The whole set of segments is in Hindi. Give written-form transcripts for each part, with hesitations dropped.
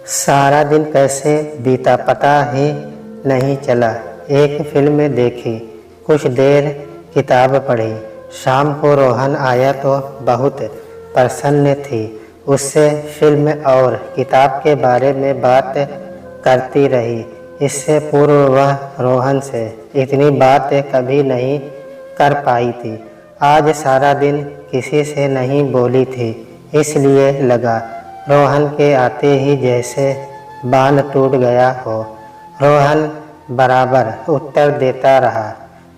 सारा दिन कैसे बीता पता ही नहीं चला। एक फिल्म देखी, कुछ देर किताब पढ़ी। शाम को रोहन आया तो बहुत प्रसन्न थी। उससे फिल्म और किताब के बारे में बात करती रही। इससे पूर्व वह रोहन से इतनी बात कभी नहीं कर पाई थी। आज सारा दिन किसी से नहीं बोली थी, इसलिए लगा रोहन के आते ही जैसे बांध टूट गया हो। रोहन बराबर उत्तर देता रहा।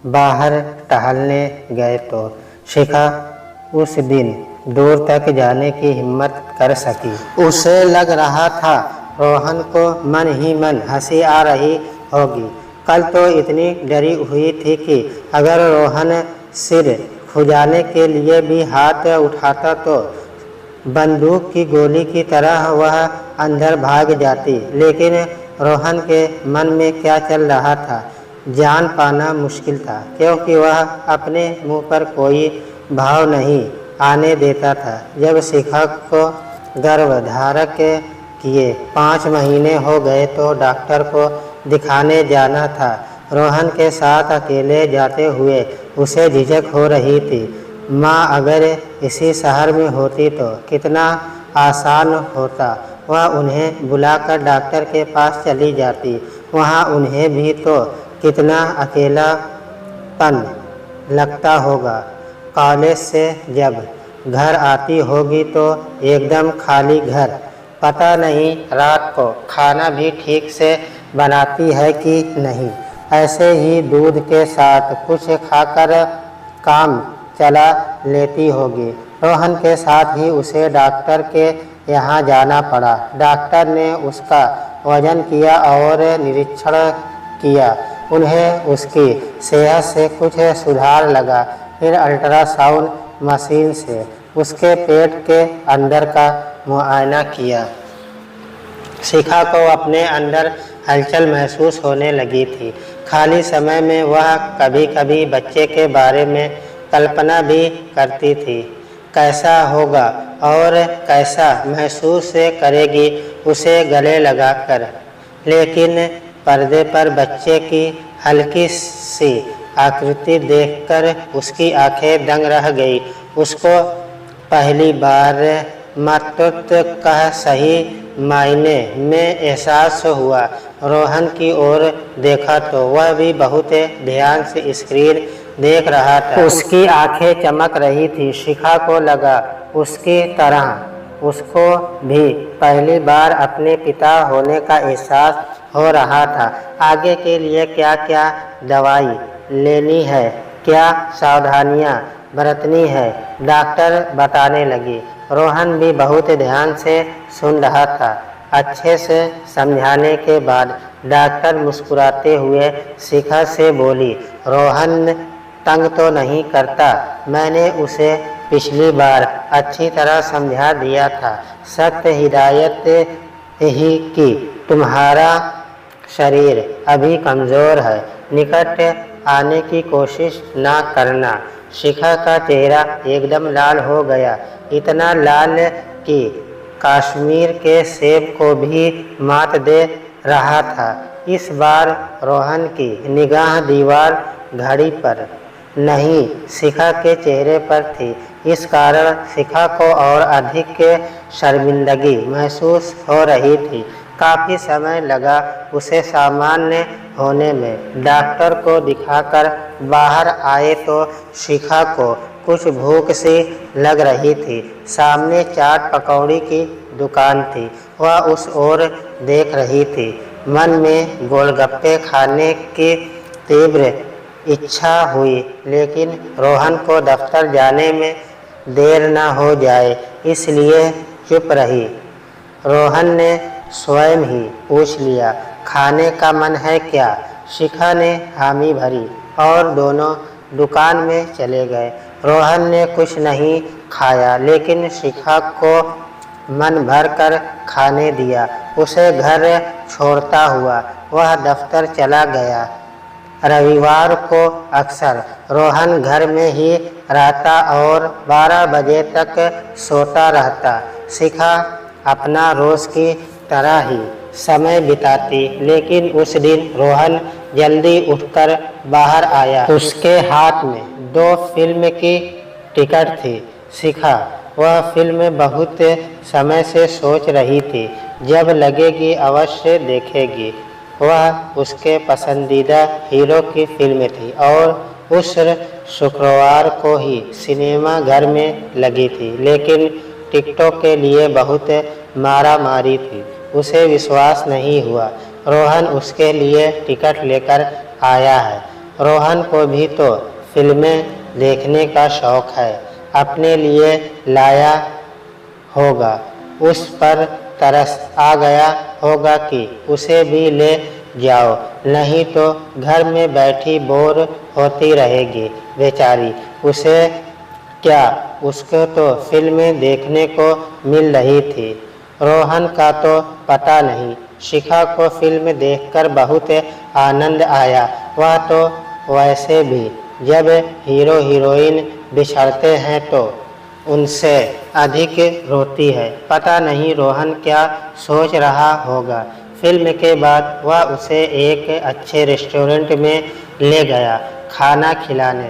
बाहर टहलने गए तो शिखा उस दिन दूर तक जाने की हिम्मत कर सकी। उसे लग रहा था रोहन को मन ही मन हंसी आ रही होगी। कल तो इतनी डरी हुई थी कि अगर रोहन सिर खुजाने के लिए भी हाथ उठाता तो बंदूक की गोली की तरह वह अंदर भाग जाती। लेकिन रोहन के मन में क्या चल रहा था जान पाना मुश्किल था, क्योंकि वह अपने मुंह पर कोई भाव नहीं आने देता था। जब शिखा को गर्भधारक किए 5 महीने हो गए तो डॉक्टर को दिखाने जाना था। रोहन के साथ अकेले जाते हुए उसे झिझक हो रही थी। माँ अगर इसी शहर में होती तो कितना आसान होता। वह उन्हें बुलाकर डॉक्टर के पास चली जाती। वहाँ उन्हें भी तो कितना अकेलापन लगता होगा। कॉलेज से जब घर आती होगी तो एकदम खाली घर। पता नहीं रात को खाना भी ठीक से बनाती है कि नहीं। ऐसे ही दूध के साथ कुछ खाकर काम चला लेती होगी। रोहन के साथ ही उसे डॉक्टर के यहाँ जाना पड़ा। डॉक्टर ने उसका वजन किया और निरीक्षण किया। उन्हें उसकी सेहत से कुछ सुधार लगा। फिर अल्ट्रासाउंड मशीन से उसके पेट के अंदर का मुआयना किया। शिखा को अपने अंदर हलचल महसूस होने लगी थी। खाली समय में वह कभी कभी बच्चे के बारे में कल्पना भी करती थी। कैसा होगा और कैसा महसूस करेगी उसे गले लगाकर। लेकिन पर्दे पर बच्चे की हल्की सी आकृति देखकर उसकी आंखें दंग रह गई। उसको पहली बार मातृत्व का सही मायने में एहसास हुआ। रोहन की ओर देखा तो वह भी बहुत ध्यान से स्क्रीन देख रहा था। उसकी आंखें चमक रही थी। शिखा को लगा उसकी तरह उसको भी पहली बार अपने पिता होने का एहसास हो रहा था। आगे के लिए क्या क्या दवाई लेनी है, क्या सावधानियां बरतनी है, डॉक्टर बताने लगी। रोहन भी बहुत ध्यान से सुन रहा था। अच्छे से समझाने के बाद डॉक्टर मुस्कुराते हुए शिखा से बोली, रोहन तंग तो नहीं करता? मैंने उसे पिछली बार अच्छी तरह समझा दिया था। सख्त हिदायत ही कि तुम्हारा शरीर अभी कमज़ोर है, निकट आने की कोशिश ना करना। शिखा का चेहरा एकदम लाल हो गया, इतना लाल कि कश्मीर के सेब को भी मात दे रहा था। इस बार रोहन की निगाह दीवार घड़ी पर नहीं शिखा के चेहरे पर थी। इस कारण शिखा को और अधिक शर्मिंदगी महसूस हो रही थी। काफ़ी समय लगा उसे सामान्य होने में। डॉक्टर को दिखाकर बाहर आए तो शिखा को कुछ भूख सी लग रही थी। सामने चाट पकौड़ी की दुकान थी। वह उस ओर देख रही थी। मन में गोलगप्पे खाने की तीव्र इच्छा हुई, लेकिन रोहन को दफ्तर जाने में देर न हो जाए इसलिए चुप रही। रोहन ने स्वयं ही पूछ लिया, खाने का मन है क्या? शिखा ने हामी भरी और दोनों दुकान में चले गए। रोहन ने कुछ नहीं खाया, लेकिन शिखा को मन भर कर खाने दिया। उसे घर छोड़ता हुआ वह दफ्तर चला गया। रविवार को अक्सर रोहन घर में ही रहता और 12 बजे तक सोता रहता। शिखा अपना रोज़ की तरह ही समय बिताती। लेकिन उस दिन रोहन जल्दी उठकर बाहर आया। उसके हाथ में 2 फिल्म की टिकट थी। शिखा वह फिल्म बहुत समय से सोच रही थी, जब लगेगी अवश्य देखेगी। वह उसके पसंदीदा हीरो की फिल्म थी और उस शुक्रवार को ही सिनेमा घर में लगी थी। लेकिन टिकटों के लिए बहुत मारामारी थी। उसे विश्वास नहीं हुआ रोहन उसके लिए टिकट लेकर आया है। रोहन को भी तो फिल्में देखने का शौक है, अपने लिए लाया होगा। उस पर तरस आ गया होगा कि उसे भी ले जाओ, नहीं तो घर में बैठी बोर होती रहेगी बेचारी। उसे क्या, उसको तो फिल्में देखने को मिल रही थी। रोहन का तो पता नहीं। शिखा को फिल्म देखकर बहुत आनंद आया। वह तो वैसे भी जब हीरो हीरोइन बिछड़ते हैं तो उनसे अधिक रोती है। पता नहीं रोहन क्या सोच रहा होगा। फिल्म के बाद वह उसे एक अच्छे रेस्टोरेंट में ले गया खाना खिलाने।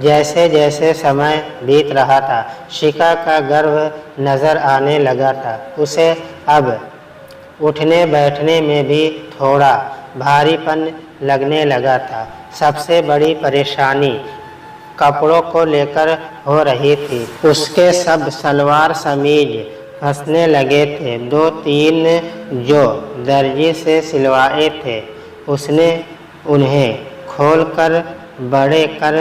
जैसे जैसे समय बीत रहा था, शिखा का गर्व नजर आने लगा था। उसे अब उठने बैठने में भी थोड़ा भारीपन लगने लगा था। सबसे बड़ी परेशानी कपड़ों को लेकर हो रही थी। उसके सब सलवार समीज फंसने लगे थे। 2-3 जो दर्जी से सिलवाए थे, उसने उन्हें खोलकर बड़े कर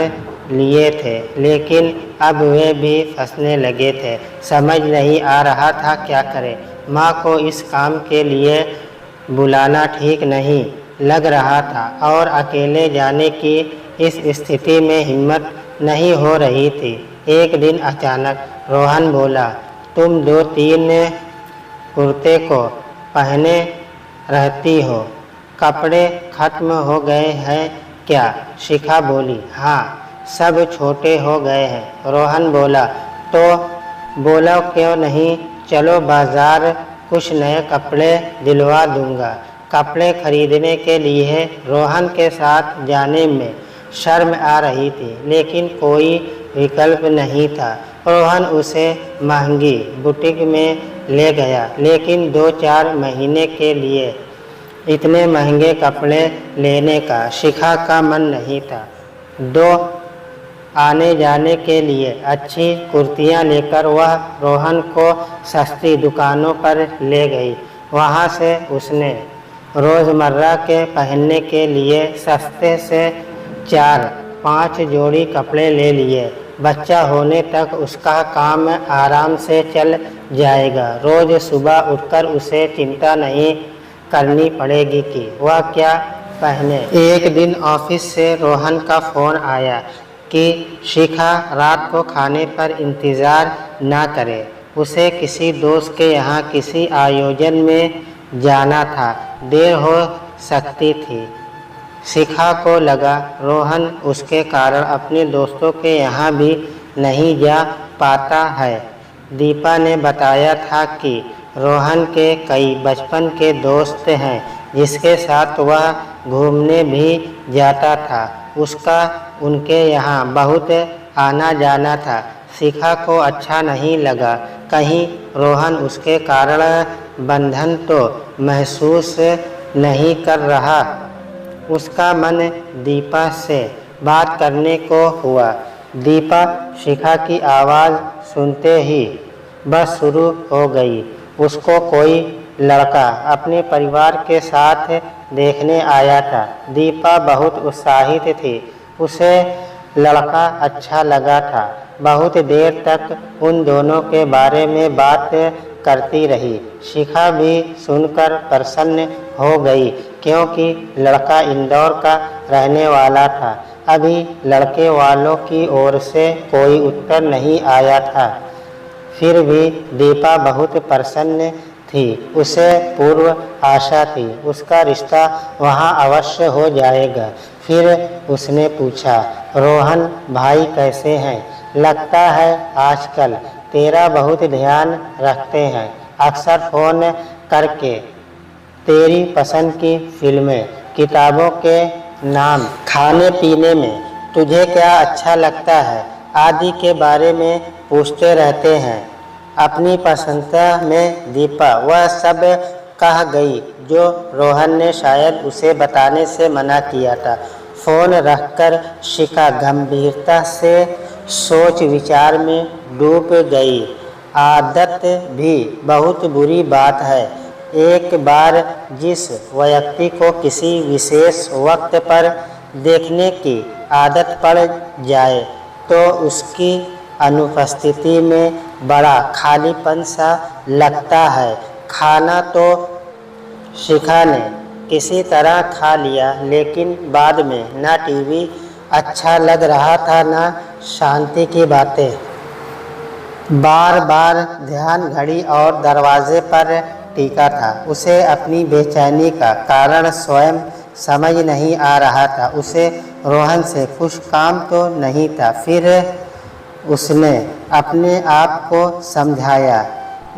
लिए थे, लेकिन अब वे भी फंसने लगे थे। समझ नहीं आ रहा था क्या करे। माँ को इस काम के लिए बुलाना ठीक नहीं लग रहा था और अकेले जाने की इस स्थिति में हिम्मत नहीं हो रही थी। एक दिन अचानक रोहन बोला, तुम 2-3 कुर्ते को पहने रहती हो, कपड़े खत्म हो गए हैं क्या? शिखा बोली, हाँ, सब छोटे हो गए हैं। रोहन बोला, तो बोलो क्यों नहीं, चलो बाजार, कुछ नए कपड़े दिलवा दूंगा। कपड़े खरीदने के लिए रोहन के साथ जाने में शर्म आ रही थी, लेकिन कोई विकल्प नहीं था। रोहन उसे महंगी बुटीक में ले गया, लेकिन 2-4 महीने के लिए इतने महंगे कपड़े लेने का शिखा का मन नहीं था। 2 आने जाने के लिए अच्छी कुर्तियां लेकर वह रोहन को सस्ती दुकानों पर ले गई। वहां से उसने रोज़मर्रा के पहनने के लिए सस्ते से 4-5 जोड़ी कपड़े ले लिए। बच्चा होने तक उसका काम आराम से चल जाएगा। रोज़ सुबह उठकर उसे चिंता नहीं करनी पड़ेगी कि वह क्या पहने। एक दिन ऑफिस से रोहन का फ़ोन आया कि शिखा रात को खाने पर इंतज़ार ना करे। उसे किसी दोस्त के यहाँ किसी आयोजन में जाना था, देर हो सकती थी। शिखा को लगा रोहन उसके कारण अपने दोस्तों के यहाँ भी नहीं जा पाता है। दीपा ने बताया था कि रोहन के कई बचपन के दोस्त हैं, जिसके साथ वह घूमने भी जाता था। उसका उनके यहाँ बहुत आना जाना था। शिखा को अच्छा नहीं लगा। कहीं रोहन उसके कारण बंधन तो महसूस नहीं कर रहा। उसका मन दीपा से बात करने को हुआ। दीपा शिखा की आवाज़ सुनते ही बस शुरू हो गई। उसको कोई लड़का अपने परिवार के साथ देखने आया था। दीपा बहुत उत्साहित थी। उसे लड़का अच्छा लगा था। बहुत देर तक उन दोनों के बारे में बात करती रही। शिखा भी सुनकर प्रसन्न हो गई, क्योंकि लड़का इंदौर का रहने वाला था। अभी लड़के वालों की ओर से कोई उत्तर नहीं आया था। फिर भी दीपा बहुत प्रसन्न थी। उसे पूर्व आशा थी उसका रिश्ता वहाँ अवश्य हो जाएगा। फिर उसने पूछा, रोहन भाई कैसे हैं? लगता है आजकल तेरा बहुत ध्यान रखते हैं, अक्सर फ़ोन करके तेरी पसंद की फिल्में, किताबों के नाम, खाने पीने में तुझे क्या अच्छा लगता है आदि के बारे में पूछते रहते हैं। अपनी प्रशंसा में दीपा वह सब कह गई जो रोहन ने शायद उसे बताने से मना किया था। फोन रखकर शिखा गंभीरता से सोच विचार में डूब गई। आदत भी बहुत बुरी बात है। एक बार जिस व्यक्ति को किसी विशेष वक्त पर देखने की आदत पड़ जाए तो उसकी अनुपस्थिति में बड़ा खालीपन सा लगता है। खाना तो शिखा ने किसी तरह खा लिया, लेकिन बाद में न टीवी अच्छा लग रहा था न शांति की बातें। बार बार ध्यान घड़ी और दरवाजे पर टिका था। उसे अपनी बेचैनी का कारण स्वयं समझ नहीं आ रहा था। उसे रोहन से कुछ काम तो नहीं था। फिर उसने अपने आप को समझाया,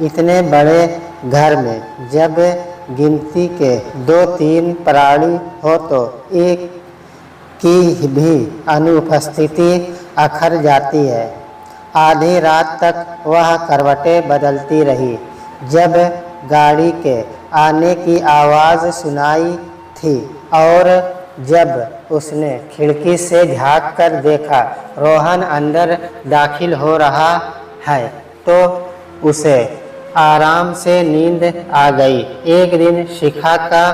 इतने बड़े घर में जब गिनती के 2-3 प्राणी हो तो एक की भी अनुपस्थिति अखर जाती है। आधी रात तक वह करवटें बदलती रही। जब गाड़ी के आने की आवाज़ सुनाई थी और जब उसने खिड़की से झांक कर देखा रोहन अंदर दाखिल हो रहा है तो उसे आराम से नींद आ गई। एक दिन शिखा का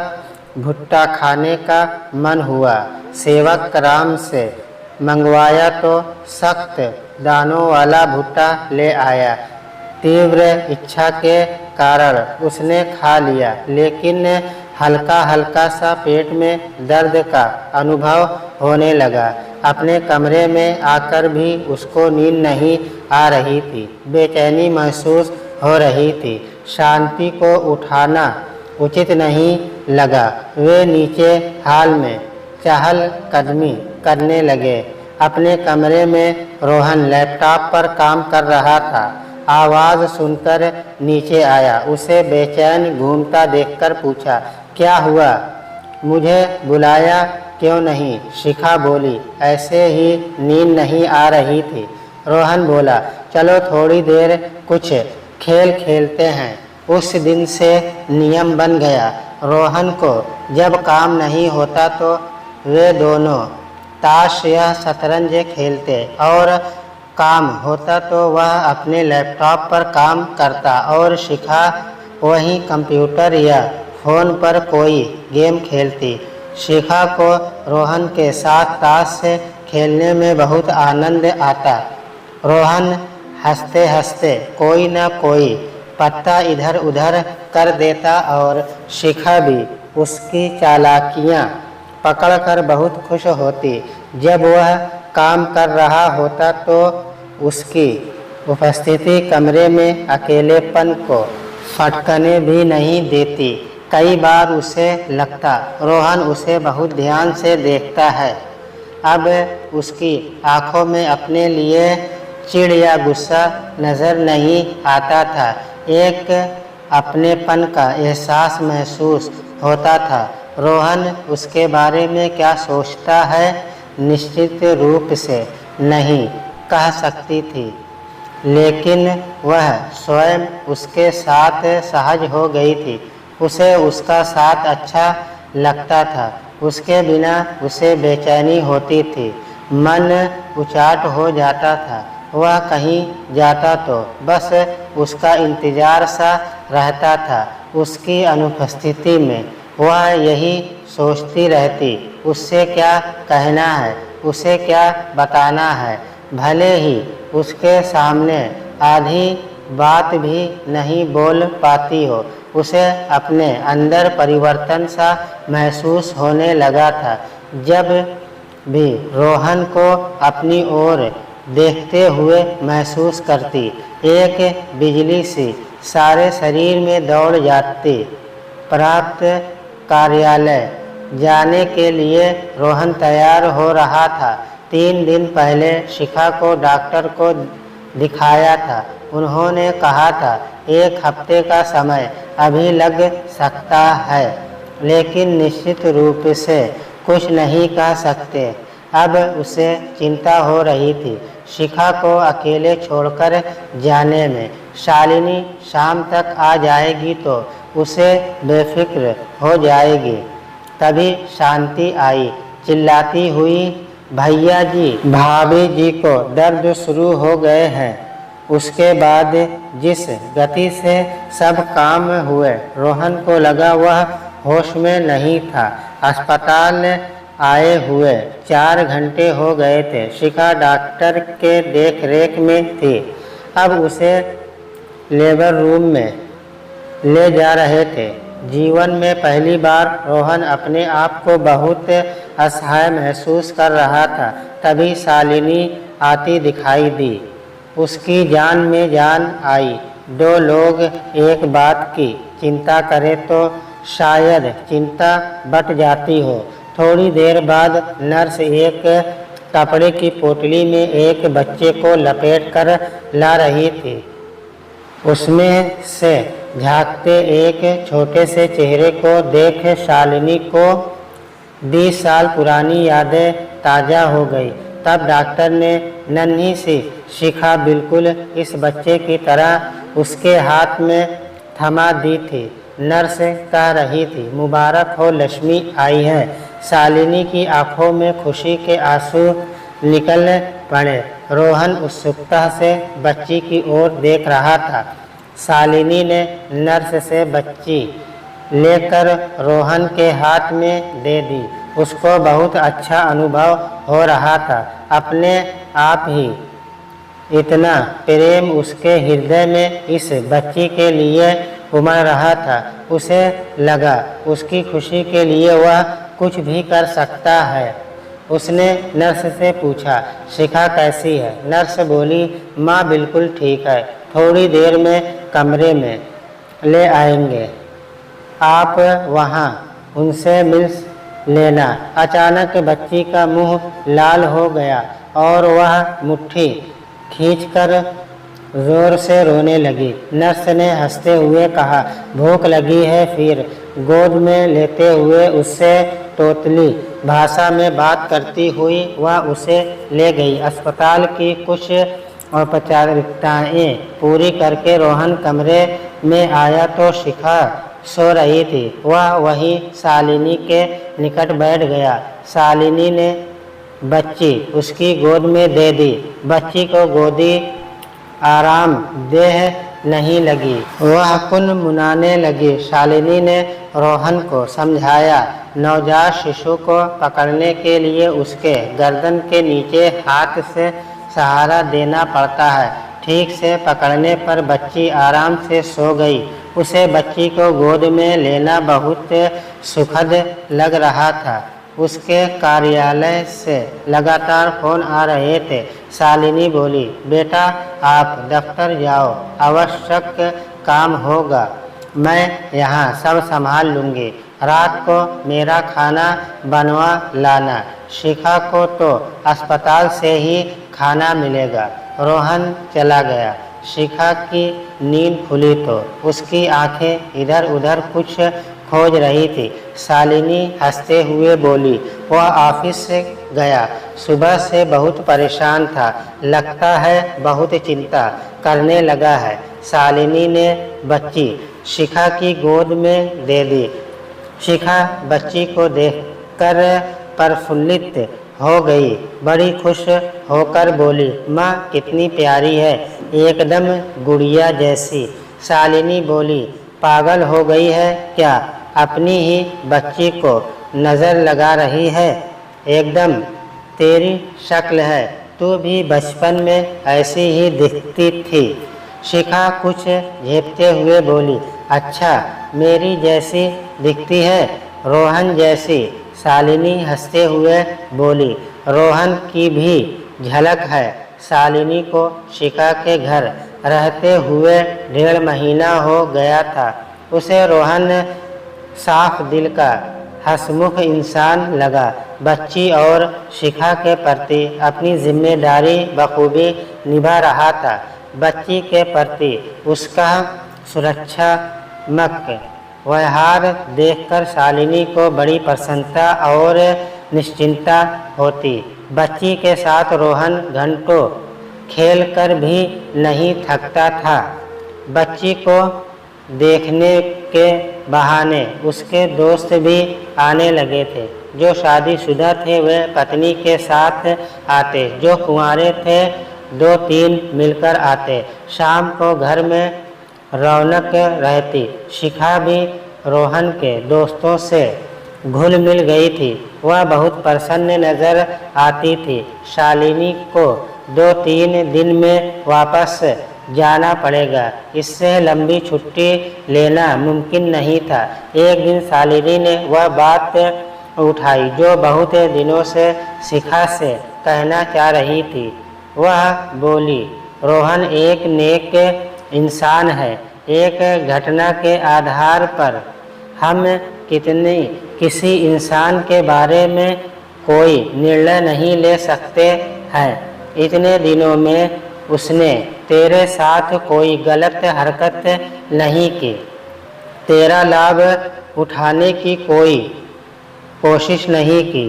भुट्टा खाने का मन हुआ। सेवक राम से मंगवाया तो सख्त दानों वाला भुट्टा ले आया। तीव्र इच्छा के कारण उसने खा लिया, लेकिन हल्का हल्का सा पेट में दर्द का अनुभव होने लगा। अपने कमरे में आकर भी उसको नींद नहीं आ रही थी। बेचैनी महसूस हो रही थी। शांति को उठाना उचित नहीं लगा। वे नीचे हाल में चहल कदमी करने लगे। अपने कमरे में रोहन लैपटॉप पर काम कर रहा था। आवाज़ सुनकर नीचे आया। उसे बेचैन घूमता देखकर पूछा, क्या हुआ? मुझे बुलाया क्यों नहीं? शिखा बोली, ऐसे ही नींद नहीं आ रही थी। रोहन बोला, चलो थोड़ी देर कुछ खेल खेलते हैं। उस दिन से नियम बन गया। रोहन को जब काम नहीं होता तो वे दोनों ताश या शतरंज खेलते और काम होता तो वह अपने लैपटॉप पर काम करता और शिखा वहीं कंप्यूटर या फ़ोन पर कोई गेम खेलती। शिखा को रोहन के साथ ताश खेलने में बहुत आनंद आता। रोहन हंसते हंसते कोई न कोई पत्ता इधर उधर कर देता और शिखा भी उसकी चालाकियाँ पकड़कर बहुत खुश होती। जब वह काम कर रहा होता तो उसकी उपस्थिति कमरे में अकेलेपन को फटकने भी नहीं देती। कई बार उसे लगता रोहन उसे बहुत ध्यान से देखता है। अब उसकी आंखों में अपने लिए चिढ़ या गुस्सा नज़र नहीं आता था। एक अपनेपन का एहसास महसूस होता था। रोहन उसके बारे में क्या सोचता है निश्चित रूप से नहीं कह सकती थी, लेकिन वह स्वयं उसके साथ सहज हो गई थी। उसे उसका साथ अच्छा लगता था। उसके बिना उसे बेचैनी होती थी। मन उचाट हो जाता था। वह कहीं जाता तो बस उसका इंतज़ार सा रहता था। उसकी अनुपस्थिति में वह यही सोचती रहती, उससे क्या कहना है, उसे क्या बताना है। भले ही उसके सामने आधी बात भी नहीं बोल पाती हो, उसे अपने अंदर परिवर्तन सा महसूस होने लगा था। जब भी रोहन को अपनी ओर देखते हुए महसूस करती, एक बिजली सी सारे शरीर में दौड़ जाती। प्राप्त कार्यालय जाने के लिए रोहन तैयार हो रहा था। 3 दिन पहले शिखा को डॉक्टर को दिखाया था। उन्होंने कहा था 1 हफ्ते का समय अभी लग सकता है, लेकिन निश्चित रूप से कुछ नहीं कह सकते। अब उसे चिंता हो रही थी शिखा को अकेले छोड़कर जाने में। शालिनी शाम तक आ जाएगी तो उसे बेफिक्र हो जाएगी। तभी शांति आई, चिल्लाती हुई, भैया जी, भाभी जी को दर्द शुरू हो गए हैं। उसके बाद जिस गति से सब काम हुए, रोहन को लगा वह होश में नहीं था। अस्पताल आए हुए 4 घंटे हो गए थे। शिखा डॉक्टर के देख रेख में थी। अब उसे लेबर रूम में ले जा रहे थे। जीवन में पहली बार रोहन अपने आप को बहुत असहाय महसूस कर रहा था। तभी शालिनी आती दिखाई दी। उसकी जान में जान आई। 2 लोग एक बात की चिंता करें तो शायद चिंता बट जाती हो। थोड़ी देर बाद नर्स एक कपड़े की पोटली में एक बच्चे को लपेट कर ला रही थी। उसमें से झांकते एक छोटे से चेहरे को देख शालिनी को 20 साल पुरानी यादें ताज़ा हो गई। तब डॉक्टर ने नन्ही सी शिखा बिल्कुल इस बच्चे की तरह उसके हाथ में थमा दी थी। नर्स कह रही थी, मुबारक हो, लक्ष्मी आई है। शालिनी की आंखों में खुशी के आंसू निकल पड़े। रोहन उत्सुकता से बच्ची की ओर देख रहा था। शालिनी ने नर्स से बच्ची लेकर रोहन के हाथ में दे दी। उसको बहुत अच्छा अनुभव हो रहा था। अपने आप ही इतना प्रेम उसके हृदय में इस बच्ची के लिए उमड़ रहा था। उसे लगा उसकी खुशी के लिए वह कुछ भी कर सकता है। उसने नर्स से पूछा, शिखा कैसी है? नर्स बोली, माँ बिल्कुल ठीक है, थोड़ी देर में कमरे में ले आएंगे, आप वहाँ उनसे मिल लेना। अचानक बच्ची का मुंह लाल हो गया और वह मुट्ठी खींचकर जोर से रोने लगी। नर्स ने हंसते हुए कहा, भूख लगी है? फिर गोद में लेते हुए उससे तोतली भाषा में बात करती हुई वह उसे ले गई। अस्पताल की कुछ औपचारिकताएं पूरी करके रोहन कमरे में आया तो शिखा सो रही थी। वह वहीं शालिनी के निकट बैठ गया। शालिनी ने बच्ची उसकी गोद में दे दी। बच्ची को गोदी आराम देह नहीं लगी, वह कुनमुनाने लगी। शालिनी ने रोहन को समझाया, नवजात शिशु को पकड़ने के लिए उसके गर्दन के नीचे हाथ से सहारा देना पड़ता है। ठीक से पकड़ने पर बच्ची आराम से सो गई। उसे बच्ची को गोद में लेना बहुत सुखद लग रहा था। उसके कार्यालय से लगातार फोन आ रहे थे। शालिनी बोली, बेटा आप दफ्तर जाओ, आवश्यक काम होगा, मैं यहाँ सब संभाल लूँगी। रात को मेरा खाना बनवा लाना। शिखा को तो अस्पताल से ही खाना मिलेगा। रोहन चला गया। शिखा की नींद खुली तो उसकी आंखें इधर उधर कुछ खोज रही थी। शालिनी हंसते हुए बोली, वह ऑफिस से गया, सुबह से बहुत परेशान था, लगता है बहुत चिंता करने लगा है। शालिनी ने बच्ची शिखा की गोद में दे दी। शिखा बच्ची को देखकर प्रफुल्लित हो गई, बड़ी खुश होकर बोली, माँ कितनी प्यारी है, एकदम गुड़िया जैसी। शालिनी बोली, पागल हो गई है क्या? अपनी ही बच्ची को नज़र लगा रही है? एकदम तेरी शक्ल है, तू भी बचपन में ऐसी ही दिखती थी। शिखा कुछ झेपते हुए बोली, अच्छा मेरी जैसी दिखती है? रोहन जैसी? शालिनी हंसते हुए बोली, रोहन की भी झलक है। शालिनी को शिखा के घर रहते हुए 1.5 महीना हो गया था। उसे रोहन साफ दिल का हंसमुख इंसान लगा। बच्ची और शिखा के प्रति अपनी जिम्मेदारी बखूबी निभा रहा था। बच्ची के प्रति उसका सुरक्षात्मक व्यवहार देखकर शालिनी को बड़ी प्रसन्नता और निश्चिंतता होती। बच्ची के साथ रोहन घंटों खेलकर भी नहीं थकता था। बच्ची को देखने के बहाने उसके दोस्त भी आने लगे थे। जो शादीशुदा थे वे पत्नी के साथ आते, जो कुंवारे थे 2-3 मिलकर आते। शाम को घर में रौनक रहती। शिखा भी रोहन के दोस्तों से घुल मिल गई थी। वह बहुत प्रसन्न नजर आती थी। शालिनी को 2-3 दिन में वापस जाना पड़ेगा। इससे लंबी छुट्टी लेना मुमकिन नहीं था। एक दिन शालिनी ने वह बात उठाई जो बहुत दिनों से शिखा से कहना चाह रही थी। वह बोली, रोहन एक नेक इंसान है। एक घटना के आधार पर हम किसी इंसान के बारे में कोई निर्णय नहीं ले सकते हैं। इतने दिनों में उसने तेरे साथ कोई गलत हरकत नहीं की। तेरा लाभ उठाने की कोई कोशिश नहीं की।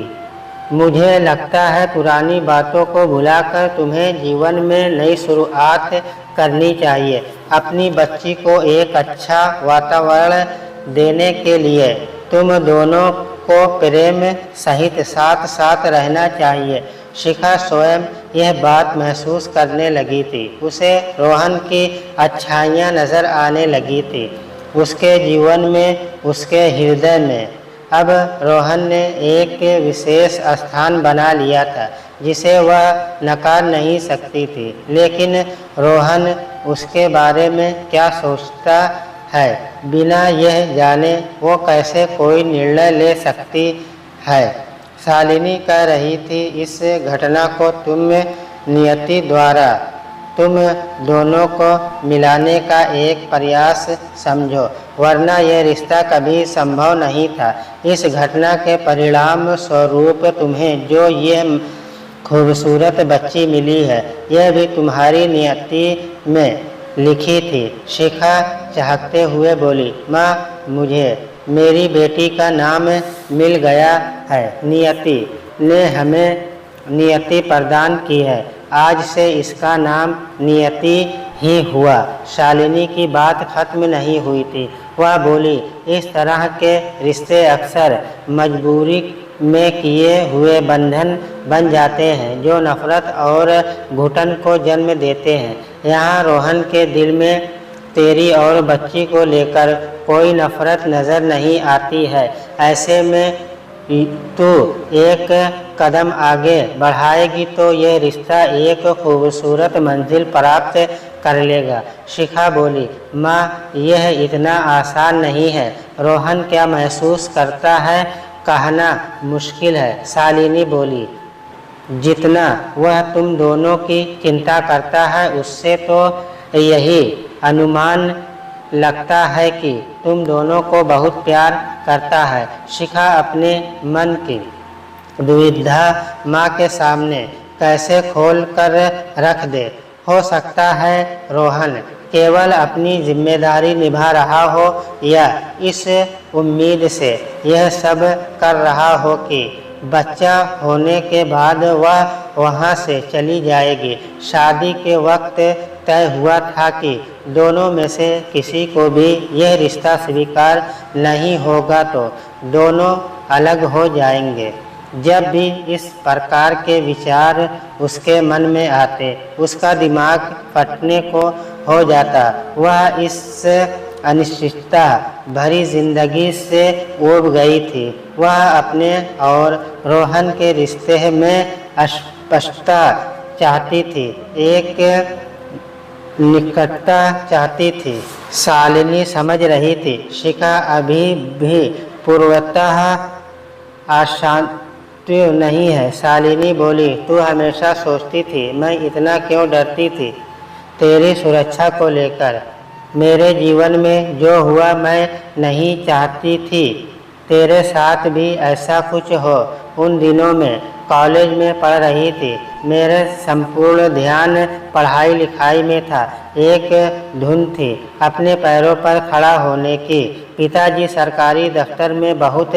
मुझे लगता है पुरानी बातों को भुलाकर तुम्हें जीवन में नई शुरुआत करनी चाहिए। अपनी बच्ची को एक अच्छा वातावरण देने के लिए तुम दोनों को प्रेम सहित साथ साथ रहना चाहिए। शिखा स्वयं यह बात महसूस करने लगी थी। उसे रोहन की अच्छाइयाँ नजर आने लगी थी, उसके जीवन में, उसके हृदय में। अब रोहन ने एक विशेष स्थान बना लिया था जिसे वह नकार नहीं सकती थी। लेकिन रोहन उसके बारे में क्या सोचता है बिना यह जाने वो कैसे कोई निर्णय ले सकती है। शालिनी कह रही थी, इस घटना को तुम नियति द्वारा तुम दोनों को मिलाने का एक प्रयास समझो, वरना यह रिश्ता कभी संभव नहीं था। इस घटना के परिणाम स्वरूप तुम्हें जो ये खूबसूरत बच्ची मिली है, यह भी तुम्हारी नियति में लिखी थी। शिखा चहकते हुए बोली, माँ, मुझे मेरी बेटी का नाम मिल गया है। नियति ने हमें नियति प्रदान की है। आज से इसका नाम नियति ही हुआ। शालिनी की बात खत्म नहीं हुई थी। वह बोली, इस तरह के रिश्ते अक्सर मजबूरी में किए हुए बंधन बन जाते हैं जो नफरत और घुटन को जन्म देते हैं। यहाँ रोहन के दिल में तेरी और बच्ची को लेकर कोई नफरत नज़र नहीं आती है। ऐसे में तू एक कदम आगे बढ़ाएगी तो यह रिश्ता एक खूबसूरत मंजिल प्राप्त कर लेगा। शिखा बोली, माँ, यह इतना आसान नहीं है। रोहन क्या महसूस करता है कहना मुश्किल है। शालिनी बोली, जितना वह तुम दोनों की चिंता करता है उससे तो यही अनुमान लगता है कि तुम दोनों को बहुत प्यार करता है। शिखा अपने मन की दुविधा माँ के सामने कैसे खोल कर रख दे। हो सकता है रोहन केवल अपनी जिम्मेदारी निभा रहा हो या इस उम्मीद से यह सब कर रहा हो कि बच्चा होने के बाद वह वहाँ से चली जाएगी। शादी के वक्त तय हुआ था कि दोनों में से किसी को भी यह रिश्ता स्वीकार नहीं होगा तो दोनों अलग हो जाएंगे। जब भी इस प्रकार के विचार उसके मन में आते, उसका दिमाग फटने को हो जाता। वह इस अनिश्चितता भरी जिंदगी से ऊब गई थी। वह अपने और रोहन के रिश्ते में स्पष्टता चाहती थी, एक निकटता चाहती थी। शालिनी समझ रही थी शिखा अभी भी पूर्वतः अशांति नहीं है। शालिनी बोली, तू हमेशा सोचती थी मैं इतना क्यों डरती थी तेरी सुरक्षा को लेकर। मेरे जीवन में जो हुआ मैं नहीं चाहती थी तेरे साथ भी ऐसा कुछ हो। उन दिनों में कॉलेज में पढ़ रही थी। मेरे संपूर्ण ध्यान पढ़ाई लिखाई में था। एक धुन थी अपने पैरों पर खड़ा होने की। पिताजी सरकारी दफ्तर में बहुत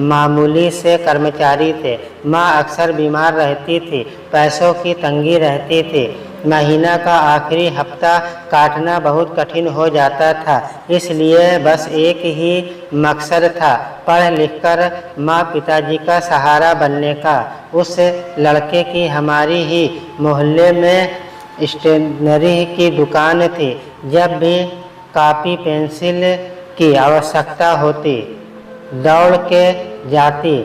मामूली से कर्मचारी थे। माँ अक्सर बीमार रहती थी। पैसों की तंगी रहती थी। महीना का आखिरी हफ्ता काटना बहुत कठिन हो जाता था। इसलिए बस एक ही मकसद था, पढ़ लिखकर माँ पिताजी का सहारा बनने का। उस लड़के की हमारी ही मोहल्ले में स्टेशनरी की दुकान थी। जब भी कॉपी पेंसिल की आवश्यकता होती, दौड़ के जाती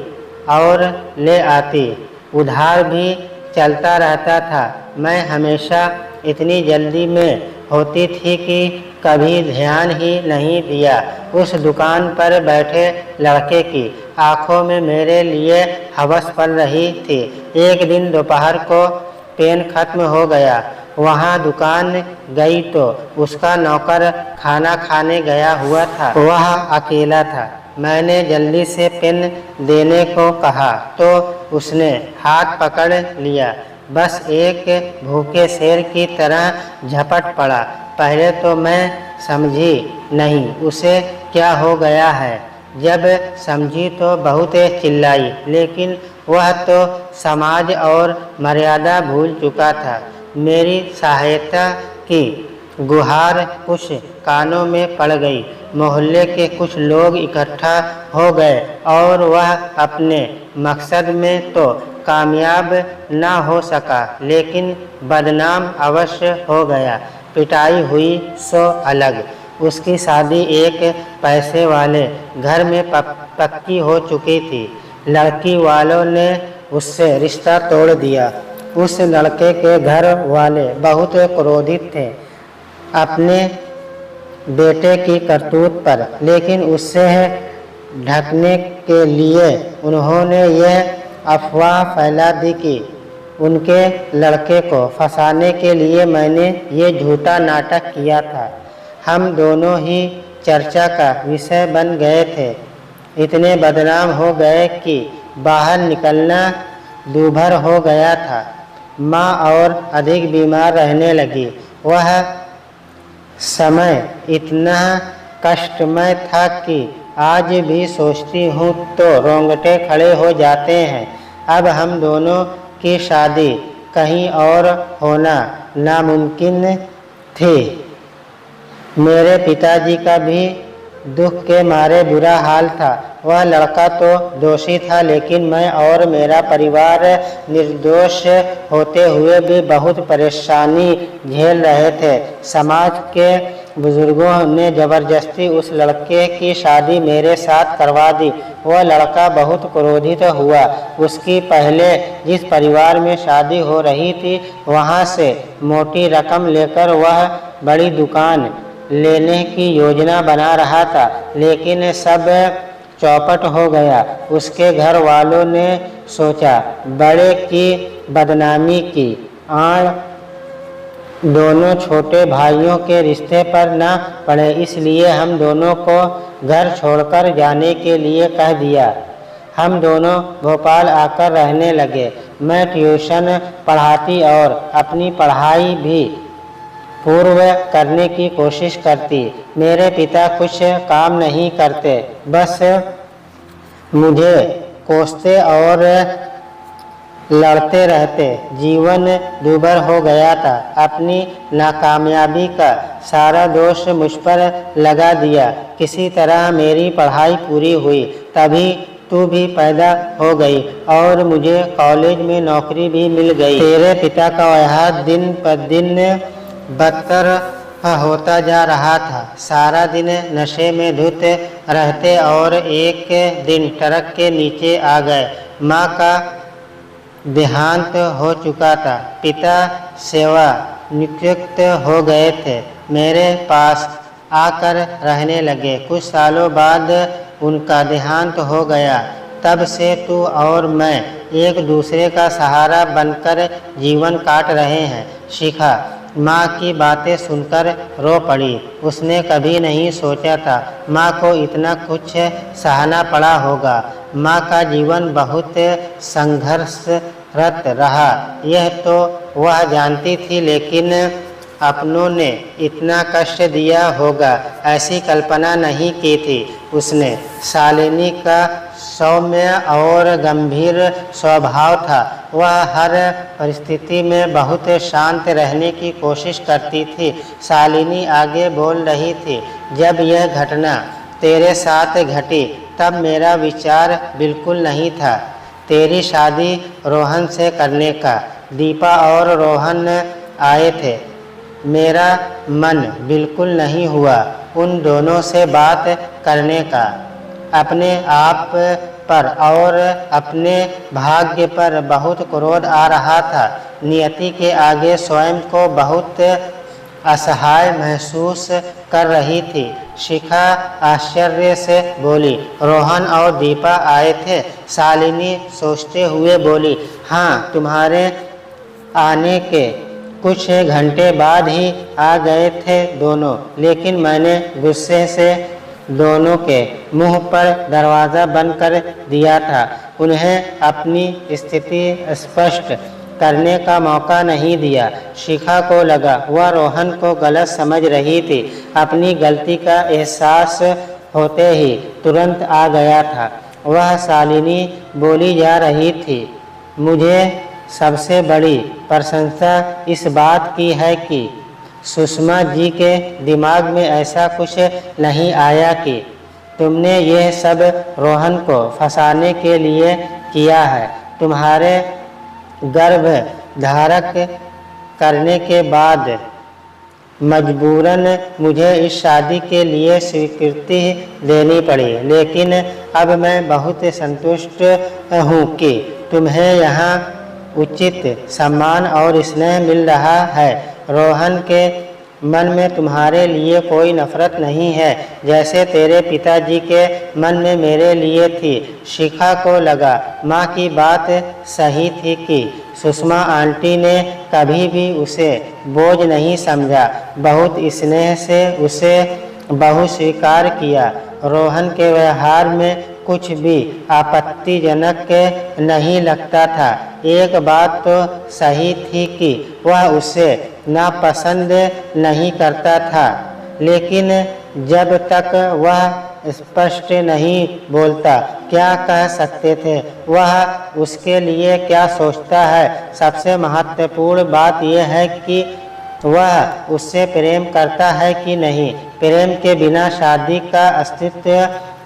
और ले आती। उधार भी चलता रहता था। मैं हमेशा इतनी जल्दी में होती थी कि कभी ध्यान ही नहीं दिया उस दुकान पर बैठे लड़के की। आंखों में मेरे लिए हवस पल रही थी। एक दिन दोपहर को पेन खत्म हो गया। वहाँ दुकान गई तो उसका नौकर खाना खाने गया हुआ था। वह अकेला था। मैंने जल्दी से पेन देने को कहा तो उसने हाथ पकड़ लिया। बस एक भूखे शेर की तरह झपट पड़ा। पहले तो मैं समझी नहीं उसे क्या हो गया है। जब समझी तो बहुत चिल्लाई, लेकिन वह तो समाज और मर्यादा भूल चुका था। मेरी सहायता की गुहार कुछ कानों में पड़ गई। मोहल्ले के कुछ लोग इकट्ठा हो गए और वह अपने मकसद में तो कामयाब न हो सका, लेकिन बदनाम अवश्य हो गया। पिटाई हुई सो अलग। उसकी शादी एक पैसे वाले घर में पक्की हो चुकी थी। लड़की वालों ने उससे रिश्ता तोड़ दिया। उस लड़के के घर वाले बहुत क्रोधित थे अपने बेटे की करतूत पर, लेकिन उससे ढकने के लिए उन्होंने यह अफवाह फैला दी कि उनके लड़के को फंसाने के लिए मैंने ये झूठा नाटक किया था। हम दोनों ही चर्चा का विषय बन गए थे। इतने बदनाम हो गए कि बाहर निकलना दूभर हो गया था। माँ और अधिक बीमार रहने लगी। वह समय इतना कष्टमय था कि आज भी सोचती हूँ तो रोंगटे खड़े हो जाते हैं। अब हम दोनों की शादी कहीं और होना नामुमकिन थी। मेरे पिताजी का भी दुख के मारे बुरा हाल था। वह लड़का तो दोषी था, लेकिन मैं और मेरा परिवार निर्दोष होते हुए भी बहुत परेशानी झेल रहे थे। समाज के बुजुर्गों ने जबरदस्ती उस लड़के की शादी मेरे साथ करवा दी। वह लड़का बहुत क्रोधित हुआ। उसकी पहले जिस परिवार में शादी हो रही थी, वहाँ से मोटी रकम लेकर वह बड़ी दुकान लेने की योजना बना रहा था, लेकिन सब चौपट हो गया। उसके घर वालों ने सोचा बड़े की बदनामी की आड़ दोनों छोटे भाइयों के रिश्ते पर न पड़े, इसलिए हम दोनों को घर छोड़कर जाने के लिए कह दिया। हम दोनों भोपाल आकर रहने लगे। मैं ट्यूशन पढ़ाती और अपनी पढ़ाई भी पूर्व करने की कोशिश करती। मेरे पिता कुछ काम नहीं करते, बस मुझे कोसते और लड़ते रहते। जीवन दूभर हो गया था। अपनी नाकामयाबी का सारा दोष मुझ पर लगा दिया। किसी तरह मेरी पढ़ाई पूरी हुई, तभी तू भी पैदा हो गई और मुझे कॉलेज में नौकरी भी मिल गई। तेरे पिता का व्यवहार दिन पर दिन बदतर होता जा रहा था। सारा दिन नशे में धुत रहते और एक दिन ट्रक के नीचे आ गए। माँ का देहांत हो चुका था। पिता सेवा नियुक्त हो गए थे। मेरे पास आकर रहने लगे। कुछ सालों बाद उनका देहांत हो गया। तब से तू और मैं एक दूसरे का सहारा बनकर जीवन काट रहे हैं। शिखा माँ की बातें सुनकर रो पड़ी। उसने कभी नहीं सोचा था माँ को इतना कुछ सहना पड़ा होगा। माँ का जीवन बहुत संघर्ष रत रहा। यह तो वह जानती थी, लेकिन अपनों ने इतना कष्ट दिया होगा ऐसी कल्पना नहीं की थी उसने। शालिनी का सौम्य और गंभीर स्वभाव था। वह हर परिस्थिति में बहुत शांत रहने की कोशिश करती थी। शालिनी आगे बोल रही थी, जब यह घटना तेरे साथ घटी तब मेरा विचार बिल्कुल नहीं था तेरी शादी रोहन से करने का। दीपा और रोहन आए थे, मेरा मन बिल्कुल नहीं हुआ उन दोनों से बात करने का। अपने आप पर और अपने भाग्य पर बहुत क्रोध आ रहा था। नियति के आगे स्वयं को बहुत असहाय महसूस कर रही थी। शिखा आश्चर्य से बोली, रोहन और दीपा आए थे? शालिनी सोचते हुए बोली, हाँ, तुम्हारे आने के कुछ घंटे बाद ही आ गए थे दोनों, लेकिन मैंने गुस्से से दोनों के मुंह पर दरवाज़ा बंद कर दिया था। उन्हें अपनी स्थिति स्पष्ट करने का मौका नहीं दिया। शिखा को लगा वह रोहन को गलत समझ रही थी। अपनी गलती का एहसास होते ही तुरंत आ गया था। वह शालिनी बोली जा रही थी, मुझे सबसे बड़ी प्रशंसा इस बात की है कि सुषमा जी के दिमाग में ऐसा कुछ नहीं आया कि तुमने यह सब रोहन को फंसाने के लिए किया है। तुम्हारे गर्भ धारक करने के बाद मजबूरन मुझे इस शादी के लिए स्वीकृति देनी पड़ी, लेकिन अब मैं बहुत संतुष्ट हूँ कि तुम्हें यहाँ उचित सम्मान और स्नेह मिल रहा है। रोहन के मन में तुम्हारे लिए कोई नफरत नहीं है, जैसे तेरे पिताजी के मन में मेरे लिए थी। शिखा को लगा माँ की बात सही थी कि सुषमा आंटी ने कभी भी उसे बोझ नहीं समझा, बहुत स्नेह से उसे बहू स्वीकार किया। रोहन के व्यवहार में कुछ भी आपत्तिजनक नहीं लगता था। एक बात तो सही थी कि वह उसे नापसंद नहीं करता था, लेकिन जब तक वह स्पष्ट नहीं बोलता क्या कह सकते थे वह उसके लिए क्या सोचता है। सबसे महत्वपूर्ण बात यह है कि वह उससे प्रेम करता है कि नहीं। प्रेम के बिना शादी का अस्तित्व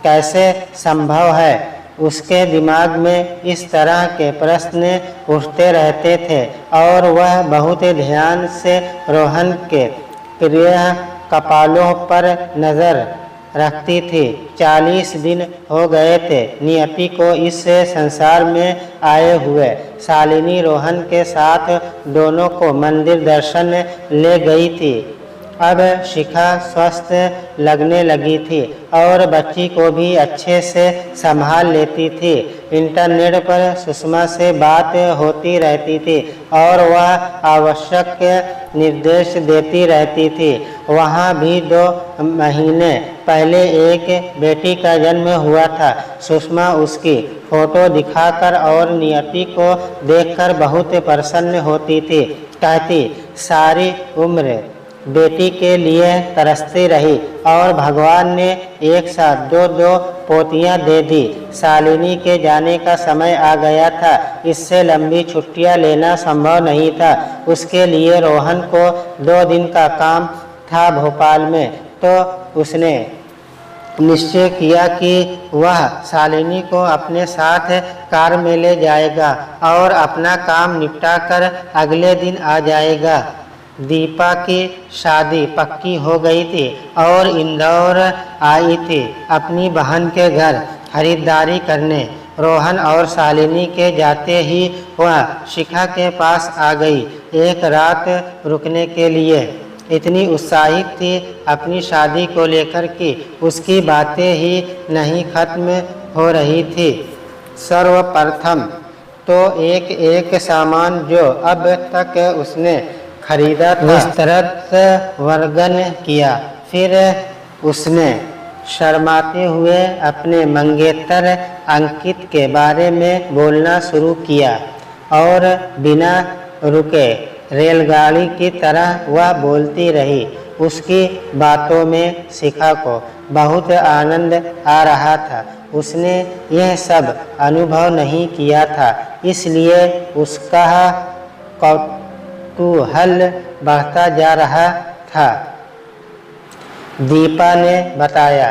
कैसे संभव है? उसके दिमाग में इस तरह के प्रश्न उठते रहते थे और वह बहुत ध्यान से रोहन के प्रिय कपालों पर नज़र रखती थी। 40 दिन हो गए थे नियति को इस संसार में आए हुए। शालिनी रोहन के साथ दोनों को मंदिर दर्शन ले गई थी। अब शिखा स्वस्थ लगने लगी थी और बच्ची को भी अच्छे से संभाल लेती थी। इंटरनेट पर सुषमा से बात होती रहती थी और वह आवश्यक निर्देश देती रहती थी। वहाँ भी 2 महीने पहले एक बेटी का जन्म हुआ था। सुषमा उसकी फोटो दिखाकर और नियति को देखकर बहुत प्रसन्न होती थी। कहती, सारी उम्र बेटी के लिए तरसती रही और भगवान ने एक साथ 2 पोतियां दे दी। शालिनी के जाने का समय आ गया था। इससे लंबी छुट्टियां लेना संभव नहीं था। उसके लिए रोहन को 2 दिन का काम था भोपाल में, तो उसने निश्चय किया कि वह शालिनी को अपने साथ कार में ले जाएगा और अपना काम निपटाकर अगले दिन आ जाएगा। दीपा की शादी पक्की हो गई थी और इंदौर आई थी अपनी बहन के घर खरीदारी करने। रोहन और शालिनी के जाते ही वह शिखा के पास आ गई एक रात रुकने के लिए। इतनी उत्साहित थी अपनी शादी को लेकर कि उसकी बातें ही नहीं खत्म हो रही थी। सर्वप्रथम तो एक सामान जो अब तक उसने खरीदा था विस्तृत वर्णन किया। फिर उसने शर्माते हुए अपने मंगेतर अंकित के बारे में बोलना शुरू किया। और बिना रुके रेलगाड़ी की तरह वह बोलती रही। उसकी बातों में शिखा को बहुत आनंद आ रहा था। उसने यह सब अनुभव नहीं किया था, इसलिए उसका कौतूहल बढ़ता जा रहा था। दीपा ने बताया,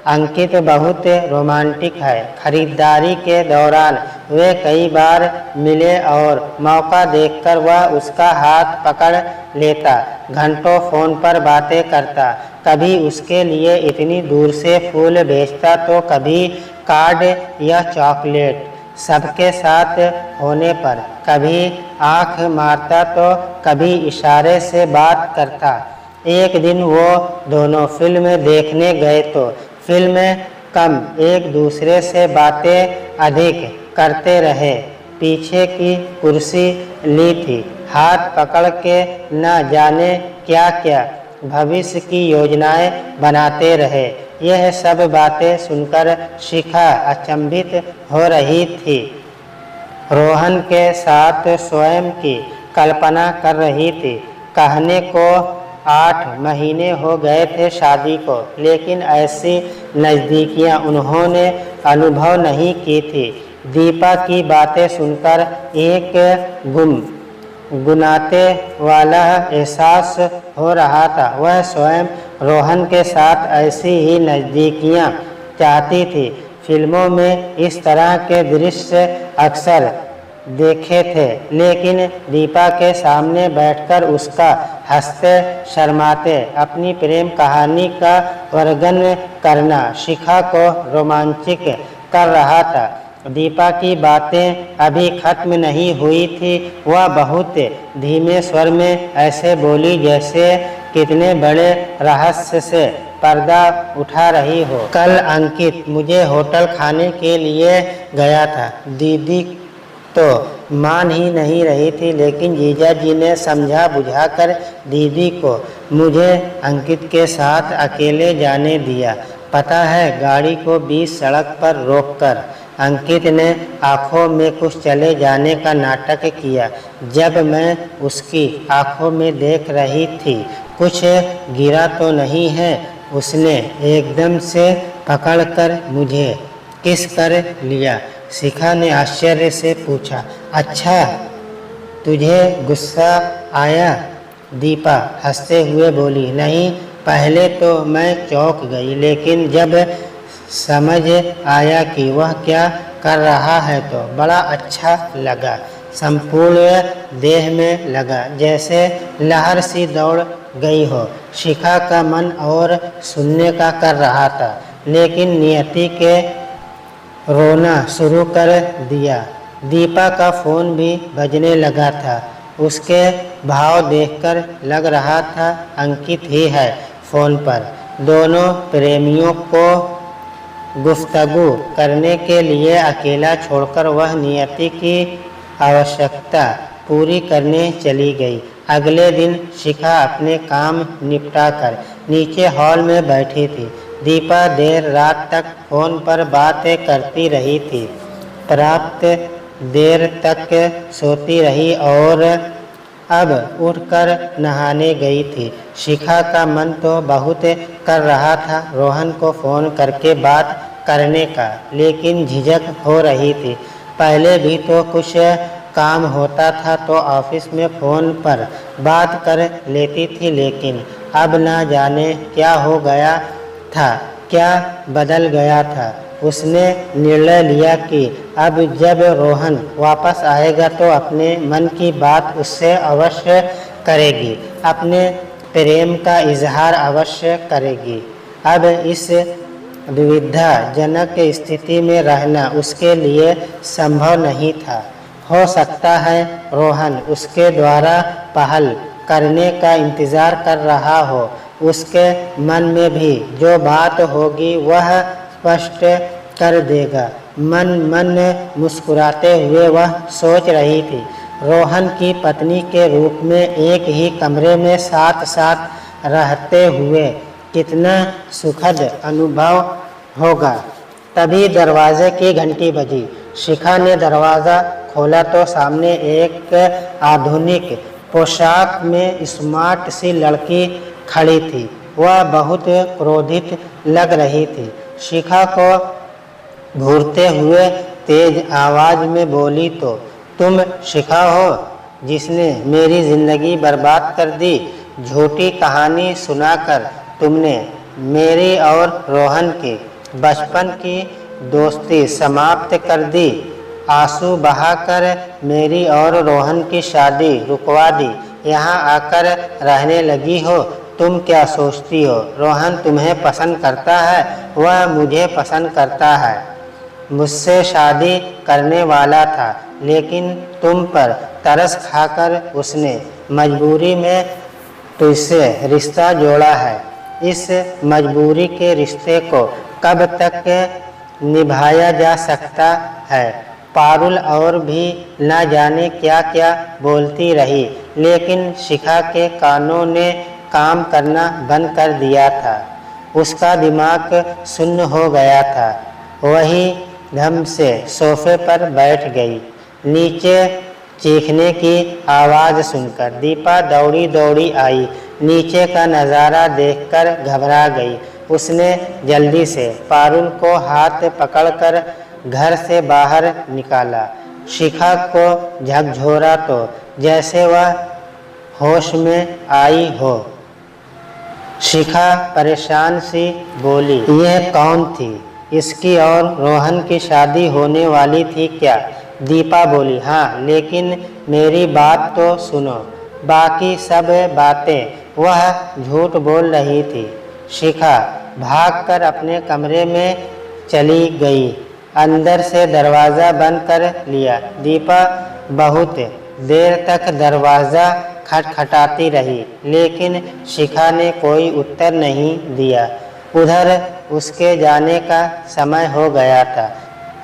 अंकित बहुत रोमांटिक है। खरीदारी के दौरान वे कई बार मिले और मौका देखकर वह उसका हाथ पकड़ लेता, घंटों फोन पर बातें करता। कभी उसके लिए इतनी दूर से फूल भेजता तो कभी कार्ड या चॉकलेट। सबके साथ होने पर कभी आंख मारता तो कभी इशारे से बात करता। एक दिन वो दोनों फिल्म देखने गए तो फिल्म कम, एक दूसरे से बातें अधिक करते रहे। पीछे की कुर्सी ली थी, हाथ पकड़ के न जाने क्या क्या भविष्य की योजनाएं बनाते रहे। यह सब बातें सुनकर शिखा अचंभित हो रही थी। रोहन के साथ स्वयं की कल्पना कर रही थी। कहने को 8 महीने हो गए थे शादी को, लेकिन ऐसी नज़दीकियां उन्होंने अनुभव नहीं की थी। दीपा की बातें सुनकर एक गुनगुनाते वाला एहसास हो रहा था। वह स्वयं रोहन के साथ ऐसी ही नज़दीकियां चाहती थी। फिल्मों में इस तरह के दृश्य अक्सर देखे थे, लेकिन दीपा के सामने बैठकर उसका हंसते शर्माते अपनी प्रेम कहानी का वर्णन करना शिखा को रोमांचित कर रहा था। दीपा की बातें अभी खत्म नहीं हुई थी। वह बहुत धीमे स्वर में ऐसे बोली जैसे कितने बड़े रहस्य से पर्दा उठा रही हो। कल अंकित मुझे होटल खाने के लिए गया था। दीदी तो मान ही नहीं रही थी, लेकिन जीजा जी ने समझा बुझाकर दीदी को मुझे अंकित के साथ अकेले जाने दिया। पता है, गाड़ी को बीच सड़क पर रोककर अंकित ने आंखों में कुछ चले जाने का नाटक किया। जब मैं उसकी आंखों में देख रही थी, कुछ गिरा तो नहीं है, उसने एकदम से पकड़कर मुझे किस कर लिया। शिखा ने आश्चर्य से पूछा, अच्छा तुझे गुस्सा आया? दीपा हंसते हुए बोली, नहीं, पहले तो मैं चौंक गई, लेकिन जब समझ आया कि वह क्या कर रहा है तो बड़ा अच्छा लगा। संपूर्ण देह में लगा जैसे लहर सी दौड़ गई हो। शिखा का मन और सुनने का कर रहा था, लेकिन नियति के रोना शुरू कर दिया। दीपा का फ़ोन भी बजने लगा था। उसके भाव देखकर लग रहा था अंकित ही है फ़ोन पर। दोनों प्रेमियों को गुफ्तगू करने के लिए अकेला छोड़कर वह नियति की आवश्यकता पूरी करने चली गई। अगले दिन शिखा अपने काम निपटाकर नीचे हॉल में बैठी थी। दीपा देर रात तक फ़ोन पर बातें करती रही थी। प्राप्त देर तक सोती रही और अब उठकर नहाने गई थी। शिखा का मन तो बहुत कर रहा था रोहन को फ़ोन करके बात करने का, लेकिन झिझक हो रही थी। पहले भी तो कुछ काम होता था तो ऑफिस में फ़ोन पर बात कर लेती थी, लेकिन अब ना जाने क्या हो गया था, क्या बदल गया था। उसने निर्णय लिया कि अब जब रोहन वापस आएगा तो अपने मन की बात उससे अवश्य करेगी, अपने प्रेम का इजहार अवश्य करेगी। अब इस दुविधाजनक स्थिति में रहना उसके लिए संभव नहीं था। हो सकता है रोहन उसके द्वारा पहल करने का इंतज़ार कर रहा हो। उसके मन में भी जो बात होगी वह स्पष्ट कर देगा। मन मुस्कुराते हुए वह सोच रही थी, रोहन की पत्नी के रूप में एक ही कमरे में साथ साथ रहते हुए कितना सुखद अनुभव होगा। तभी दरवाजे की घंटी बजी। शिखा ने दरवाज़ा खोला तो सामने एक आधुनिक पोशाक में स्मार्ट सी लड़की खड़ी थी। वह बहुत क्रोधित लग रही थी। शिखा को घूरते हुए तेज आवाज में बोली, तो तुम शिखा हो जिसने मेरी जिंदगी बर्बाद कर दी। झूठी कहानी सुनाकर तुमने मेरी और रोहन की बचपन की दोस्ती समाप्त कर दी। आंसू बहाकर मेरी और रोहन की शादी रुकवा दी। यहाँ आकर रहने लगी हो। तुम क्या सोचती हो रोहन तुम्हें पसंद करता है? वह मुझे पसंद करता है, मुझसे शादी करने वाला था, लेकिन तुम पर तरस खाकर उसने मजबूरी में तुझसे रिश्ता जोड़ा है। इस मजबूरी के रिश्ते को कब तक निभाया जा सकता है? पारुल और भी न जाने क्या क्या बोलती रही, लेकिन शिखा के कानों ने काम करना बंद कर दिया था। उसका दिमाग सुन्न हो गया था। वही धम से सोफे पर बैठ गई। नीचे चीखने की आवाज़ सुनकर दीपा दौड़ी दौड़ी आई। नीचे का नज़ारा देखकर घबरा गई। उसने जल्दी से पारुल को हाथ पकड़कर घर से बाहर निकाला। शिखा को झकझोरा तो जैसे वह होश में आई हो। शिखा परेशान सी बोली, यह कौन थी? इसकी और रोहन की शादी होने वाली थी क्या? दीपा बोली, हाँ, लेकिन मेरी बात तो सुनो। बाकी सब बातें वह झूठ बोल रही थी। शिखा भागकर अपने कमरे में चली गई। अंदर से दरवाज़ा बंद कर लिया। दीपा बहुत देर तक दरवाज़ा खटखटाती रही, लेकिन शिखा ने कोई उत्तर नहीं दिया। उधर उसके जाने का समय हो गया था।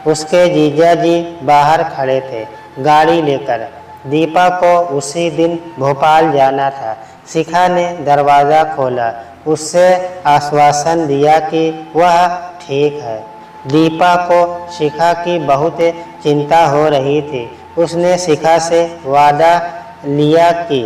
उसके जीजा जी बाहर खड़े थे गाड़ी लेकर। दीपा को उसी दिन भोपाल जाना था। शिखा ने दरवाज़ा खोला, उससे आश्वासन दिया कि वह ठीक है। दीपा को शिखा की बहुत चिंता हो रही थी। उसने शिखा से वादा लिया कि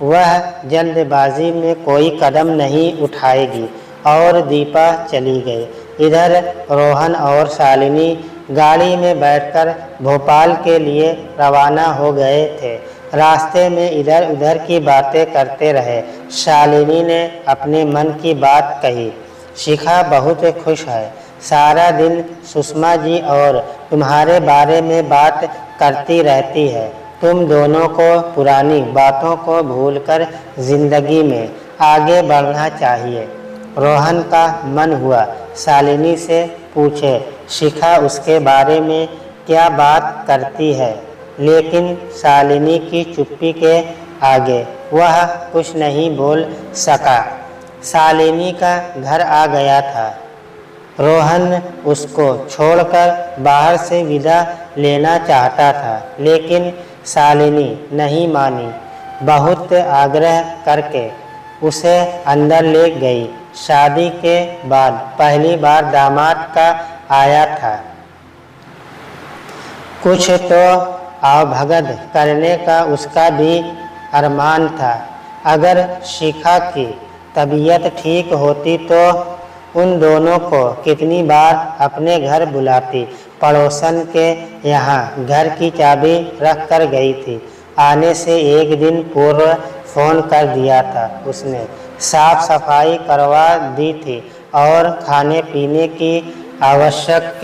वह जल्दबाजी में कोई कदम नहीं उठाएगी, और दीपा चली गई। इधर रोहन और शालिनी गाड़ी में बैठकर भोपाल के लिए रवाना हो गए थे। रास्ते में इधर उधर की बातें करते रहे। शालिनी ने अपने मन की बात कही, शिखा बहुत खुश है। सारा दिन सुषमा जी और तुम्हारे बारे में बात करती रहती है। तुम दोनों को पुरानी बातों को भूलकर जिंदगी में आगे बढ़ना चाहिए। रोहन का मन हुआ शालिनी से पूछे शिखा उसके बारे में क्या बात करती है, लेकिन शालिनी की चुप्पी के आगे वह कुछ नहीं बोल सका। शालिनी का घर आ गया था। रोहन उसको छोड़कर बाहर से विदा लेना चाहता था, लेकिन शालिनी नहीं मानी। बहुत आग्रह करके उसे अंदर ले गई। शादी के बाद पहली बार दामाद का आया था। कुछ तो आवभगत करने का उसका भी अरमान था। अगर शिखा की तबीयत ठीक होती तो उन दोनों को कितनी बार अपने घर बुलाती। पड़ोसन के यहाँ घर की चाबी रख कर गई थी। आने से एक दिन पूर्व फ़ोन कर दिया था उसने। साफ सफाई करवा दी थी और खाने पीने की आवश्यक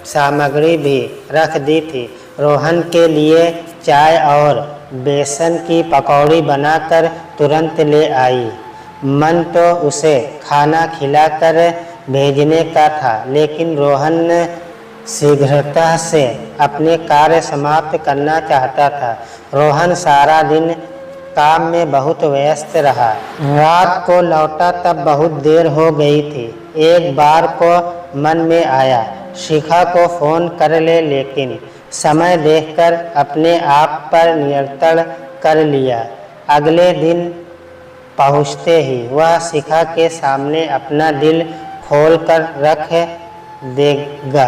सामग्री भी रख दी थी। रोहन के लिए चाय और बेसन की पकौड़ी बनाकर तुरंत ले आई। मन तो उसे खाना खिलाकर भेजने का था, लेकिन रोहन शीघ्रता से अपने कार्य समाप्त करना चाहता था। रोहन सारा दिन काम में बहुत व्यस्त रहा। रात को लौटा तब बहुत देर हो गई थी। एक बार को मन में आया शिखा को फ़ोन कर ले, लेकिन समय देखकर अपने आप पर नियंत्रण कर लिया। अगले दिन पहुँचते ही वह शिखा के सामने अपना दिल खोल कर रख देगा।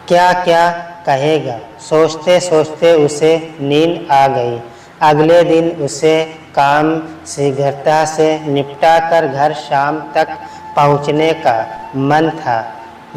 क्या क्या कहेगा। सोचते सोचते उसे नींद आ गई। अगले दिन उसे काम शीघ्रता से निपटा कर घर शाम तक पहुँचने का मन था।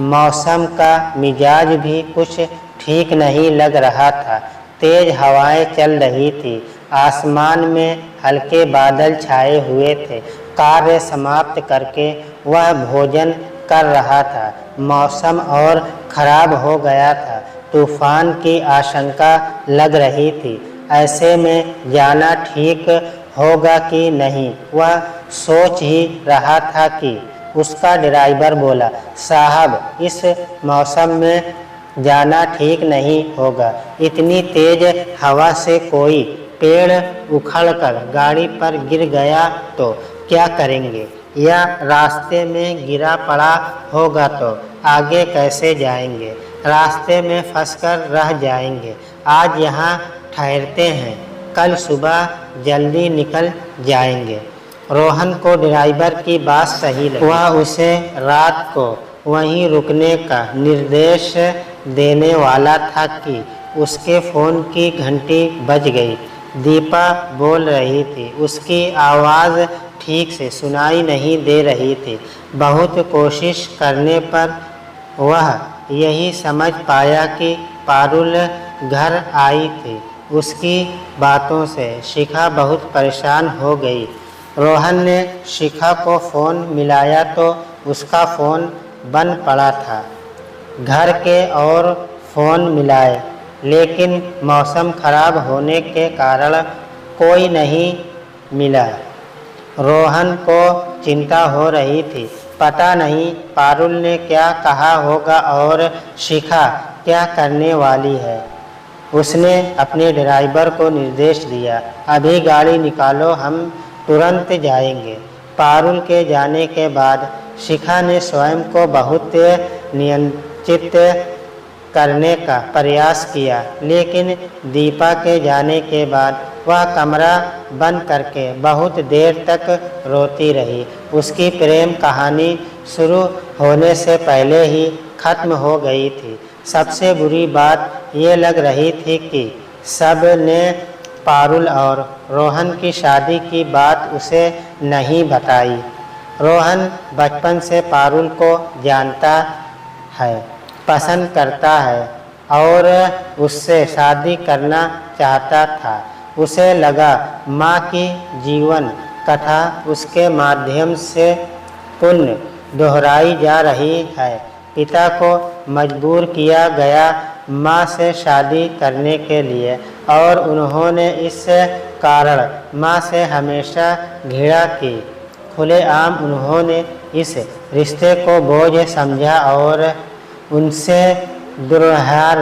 मौसम का मिजाज भी कुछ ठीक नहीं लग रहा था। तेज हवाएं चल रही थी। आसमान में हल्के बादल छाए हुए थे। कार्य समाप्त करके वह भोजन कर रहा था। मौसम और खराब हो गया था। तूफान की आशंका लग रही थी। ऐसे में जाना ठीक होगा कि नहीं, वह सोच ही रहा था कि उसका ड्राइवर बोला, साहब, इस मौसम में जाना ठीक नहीं होगा। इतनी तेज हवा से कोई पेड़ उखड़कर गाड़ी पर गिर गया तो क्या करेंगे, या रास्ते में गिरा पड़ा होगा तो आगे कैसे जाएंगे। रास्ते में फंसकर रह जाएंगे। आज यहाँ ठहरते हैं, कल सुबह जल्दी निकल जाएंगे। रोहन को ड्राइवर की बात सही लगी। वह उसे रात को वहीं रुकने का निर्देश देने वाला था कि उसके फ़ोन की घंटी बज गई। दीपा बोल रही थी। उसकी आवाज़ ठीक से सुनाई नहीं दे रही थी। बहुत कोशिश करने पर वह यही समझ पाया कि पारुल घर आई थी। उसकी बातों से शिखा बहुत परेशान हो गई। रोहन ने शिखा को फ़ोन मिलाया तो उसका फ़ोन बंद पड़ा था। घर के और फ़ोन मिलाए, लेकिन मौसम खराब होने के कारण कोई नहीं मिला। रोहन को चिंता हो रही थी। पता नहीं पारुल ने क्या कहा होगा और शिखा क्या करने वाली है। उसने अपने ड्राइवर को निर्देश दिया, अभी गाड़ी निकालो, हम तुरंत जाएंगे। पारुल के जाने के बाद शिखा ने स्वयं को बहुत नियंत्रित करने का प्रयास किया, लेकिन दीपा के जाने के बाद वह कमरा बंद करके बहुत देर तक रोती रही। उसकी प्रेम कहानी शुरू होने से पहले ही खत्म हो गई थी। सबसे बुरी बात ये लग रही थी कि सब ने पारुल और रोहन की शादी की बात उसे नहीं बताई। रोहन बचपन से पारुल को जानता है, पसंद करता है और उससे शादी करना चाहता था। उसे लगा माँ की जीवन कथा उसके माध्यम से पुण्य दोहराई जा रही है। पिता को मजबूर किया गया माँ से शादी करने के लिए और उन्होंने इस कारण माँ से हमेशा घृणा की। खुलेआम उन्होंने इस रिश्ते को बोझ समझा और उनसे दुर्व्यवहार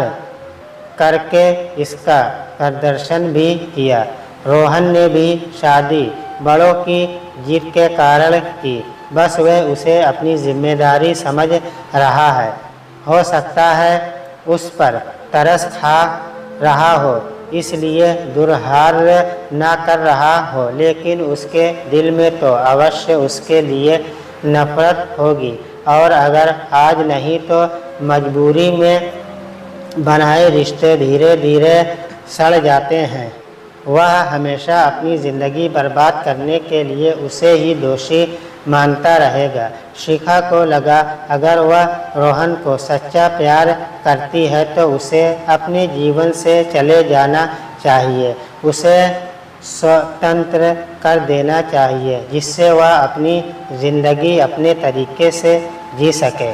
करके इसका प्रदर्शन भी किया। रोहन ने भी शादी बड़ों की जिद के कारण की। बस वह उसे अपनी जिम्मेदारी समझ रहा है। हो सकता है उस पर तरस खा रहा हो, इसलिए दुर्व्यवहार ना कर रहा हो, लेकिन उसके दिल में तो अवश्य उसके लिए नफरत होगी। और अगर आज नहीं तो मजबूरी में बनाए रिश्ते धीरे धीरे सड़ जाते हैं। वह हमेशा अपनी ज़िंदगी बर्बाद करने के लिए उसे ही दोषी मानता रहेगा। शिखा को लगा अगर वह रोहन को सच्चा प्यार करती है तो उसे अपने जीवन से चले जाना चाहिए। उसे स्वतंत्र कर देना चाहिए, जिससे वह अपनी ज़िंदगी अपने तरीके से जी सके।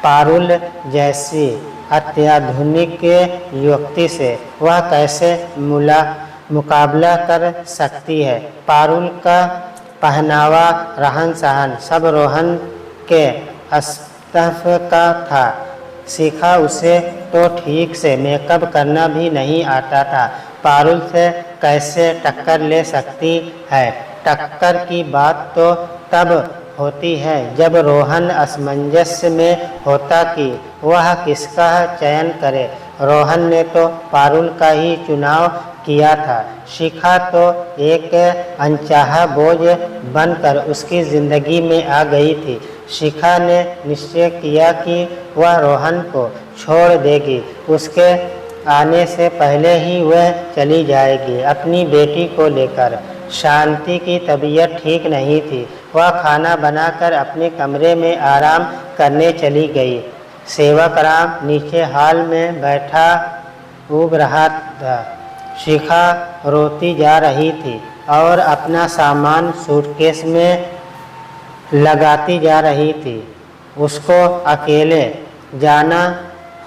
पारुल जैसी अत्याधुनिक युवती से वह कैसे मुकाबला कर सकती है। पारुल का पहनावा, रहन सहन सब रोहन के अस्तित्व का था। शिखा उसे तो ठीक से मेकअप करना भी नहीं आता था। पारुल से कैसे टक्कर ले सकती है। टक्कर की बात तो तब होती है जब रोहन असमंजस में होता कि वह किसका चयन करे। रोहन ने तो पारुल का ही चुनाव किया था। शिखा तो एक अनचाहा बोझ बनकर उसकी ज़िंदगी में आ गई थी। शिखा ने निश्चय किया कि वह रोहन को छोड़ देगी। उसके आने से पहले ही वह चली जाएगी अपनी बेटी को लेकर। शांति की तबीयत ठीक नहीं थी। वह खाना बनाकर अपने कमरे में आराम करने चली गई। सेवक राम नीचे हॉल में बैठा ऊब रहा था। शिखा रोती जा रही थी और अपना सामान सूटकेस में लगाती जा रही थी। उसको अकेले जाना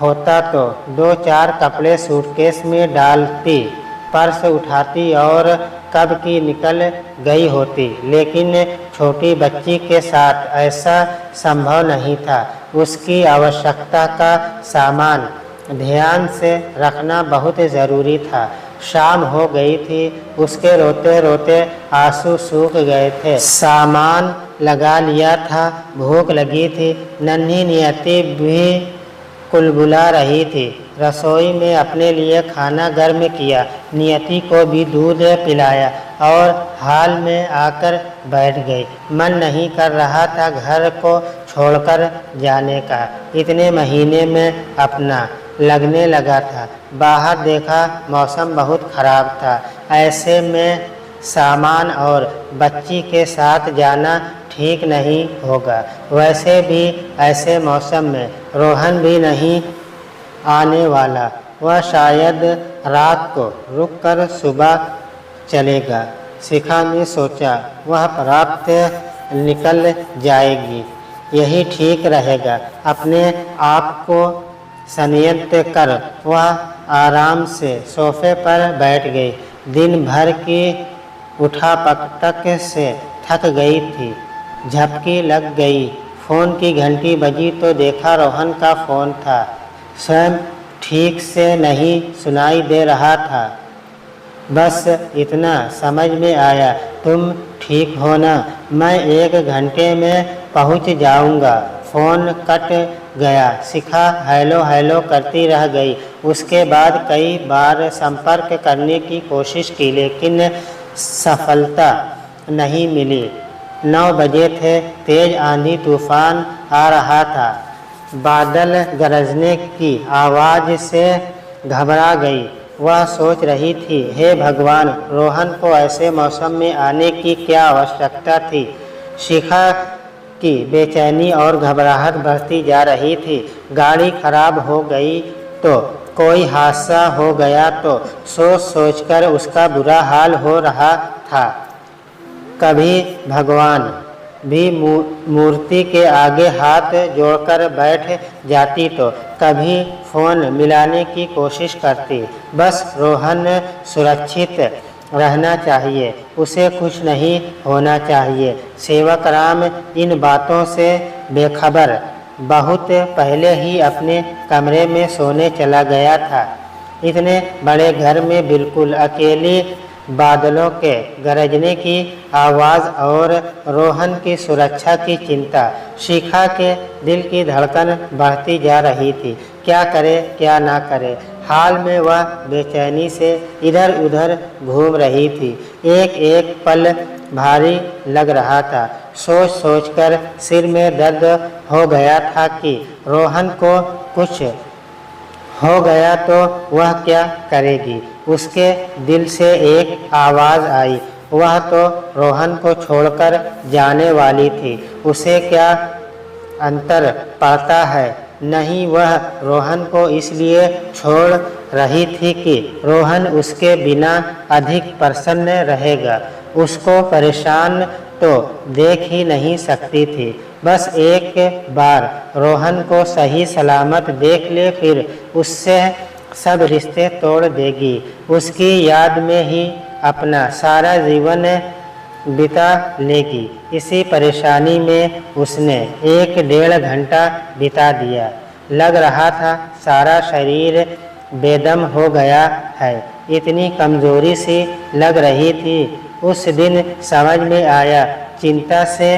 होता तो 2-4 कपड़े सूटकेस में डालती, पर्स उठाती और कब की निकल गई होती, लेकिन छोटी बच्ची के साथ ऐसा संभव नहीं था। उसकी आवश्यकता का सामान ध्यान से रखना बहुत ज़रूरी था। शाम हो गई थी। उसके रोते रोते आंसू सूख गए थे। सामान लगा लिया था। भूख लगी थी। नन्ही नियति भी कुलबुला रही थी। रसोई में अपने लिए खाना गर्म किया, नियति को भी दूध पिलाया और हॉल में आकर बैठ गई। मन नहीं कर रहा था घर को छोड़कर जाने का। इतने महीने में अपना लगने लगा था। बाहर देखा, मौसम बहुत खराब था। ऐसे में सामान और बच्ची के साथ जाना ठीक नहीं होगा। वैसे भी ऐसे मौसम में रोहन भी नहीं आने वाला। वह शायद रात को रुककर सुबह चलेगा। शिखा ने सोचा, वह प्राप्त निकल जाएगी, यही ठीक रहेगा। अपने आप को संयत कर वह आराम से सोफे पर बैठ गई। दिन भर की उठापटक से थक गई थी। झपकी लग गई। फ़ोन की घंटी बजी तो देखा रोहन का फ़ोन था। स्वयं ठीक से नहीं सुनाई दे रहा था। बस इतना समझ में आया, तुम ठीक हो ना? मैं 1 घंटे में पहुंच जाऊंगा। फ़ोन कट गया। शिखा हेलो हेलो करती रह गई। उसके बाद कई बार संपर्क करने की कोशिश की, लेकिन सफलता नहीं मिली। 9 बजे थे। तेज आंधी तूफान आ रहा था। बादल गरजने की आवाज़ से घबरा गई। वह सोच रही थी, हे भगवान, रोहन को ऐसे मौसम में आने की क्या आवश्यकता थी। शिखा की बेचैनी और घबराहट बढ़ती जा रही थी। गाड़ी खराब हो गई तो, कोई हादसा हो गया तो, सोच सोचकर उसका बुरा हाल हो रहा था। कभी भगवान भी मूर्ति के आगे हाथ जोड़कर बैठ जाती तो कभी फ़ोन मिलाने की कोशिश करती। बस रोहन सुरक्षित रहना चाहिए, उसे कुछ नहीं होना चाहिए। सेवक राम इन बातों से बेखबर बहुत पहले ही अपने कमरे में सोने चला गया था। इतने बड़े घर में बिल्कुल अकेली, बादलों के गरजने की आवाज़ और रोहन की सुरक्षा की चिंता। शिखा के दिल की धड़कन बढ़ती जा रही थी। क्या करे क्या ना करे। हाल में वह बेचैनी से इधर उधर घूम रही थी। एक एक पल भारी लग रहा था। सोच सोचकर सिर में दर्द हो गया था कि रोहन को कुछ हो गया तो वह क्या करेगी। उसके दिल से एक आवाज़ आई। वह तो रोहन को छोड़कर जाने वाली थी। उसे क्या अंतर पड़ता है। नहीं, वह रोहन को इसलिए छोड़ रही थी कि रोहन उसके बिना अधिक प्रसन्न रहेगा। उसको परेशान तो देख ही नहीं सकती थी। बस एक बार रोहन को सही सलामत देख ले, फिर उससे सब रिश्ते तोड़ देगी। उसकी याद में ही अपना सारा जीवन बिता लेगी। इसी परेशानी में उसने 1-1.5 घंटा बिता दिया। लग रहा था सारा शरीर बेदम हो गया है। इतनी कमजोरी सी लग रही थी। उस दिन समझ में आया, चिंता से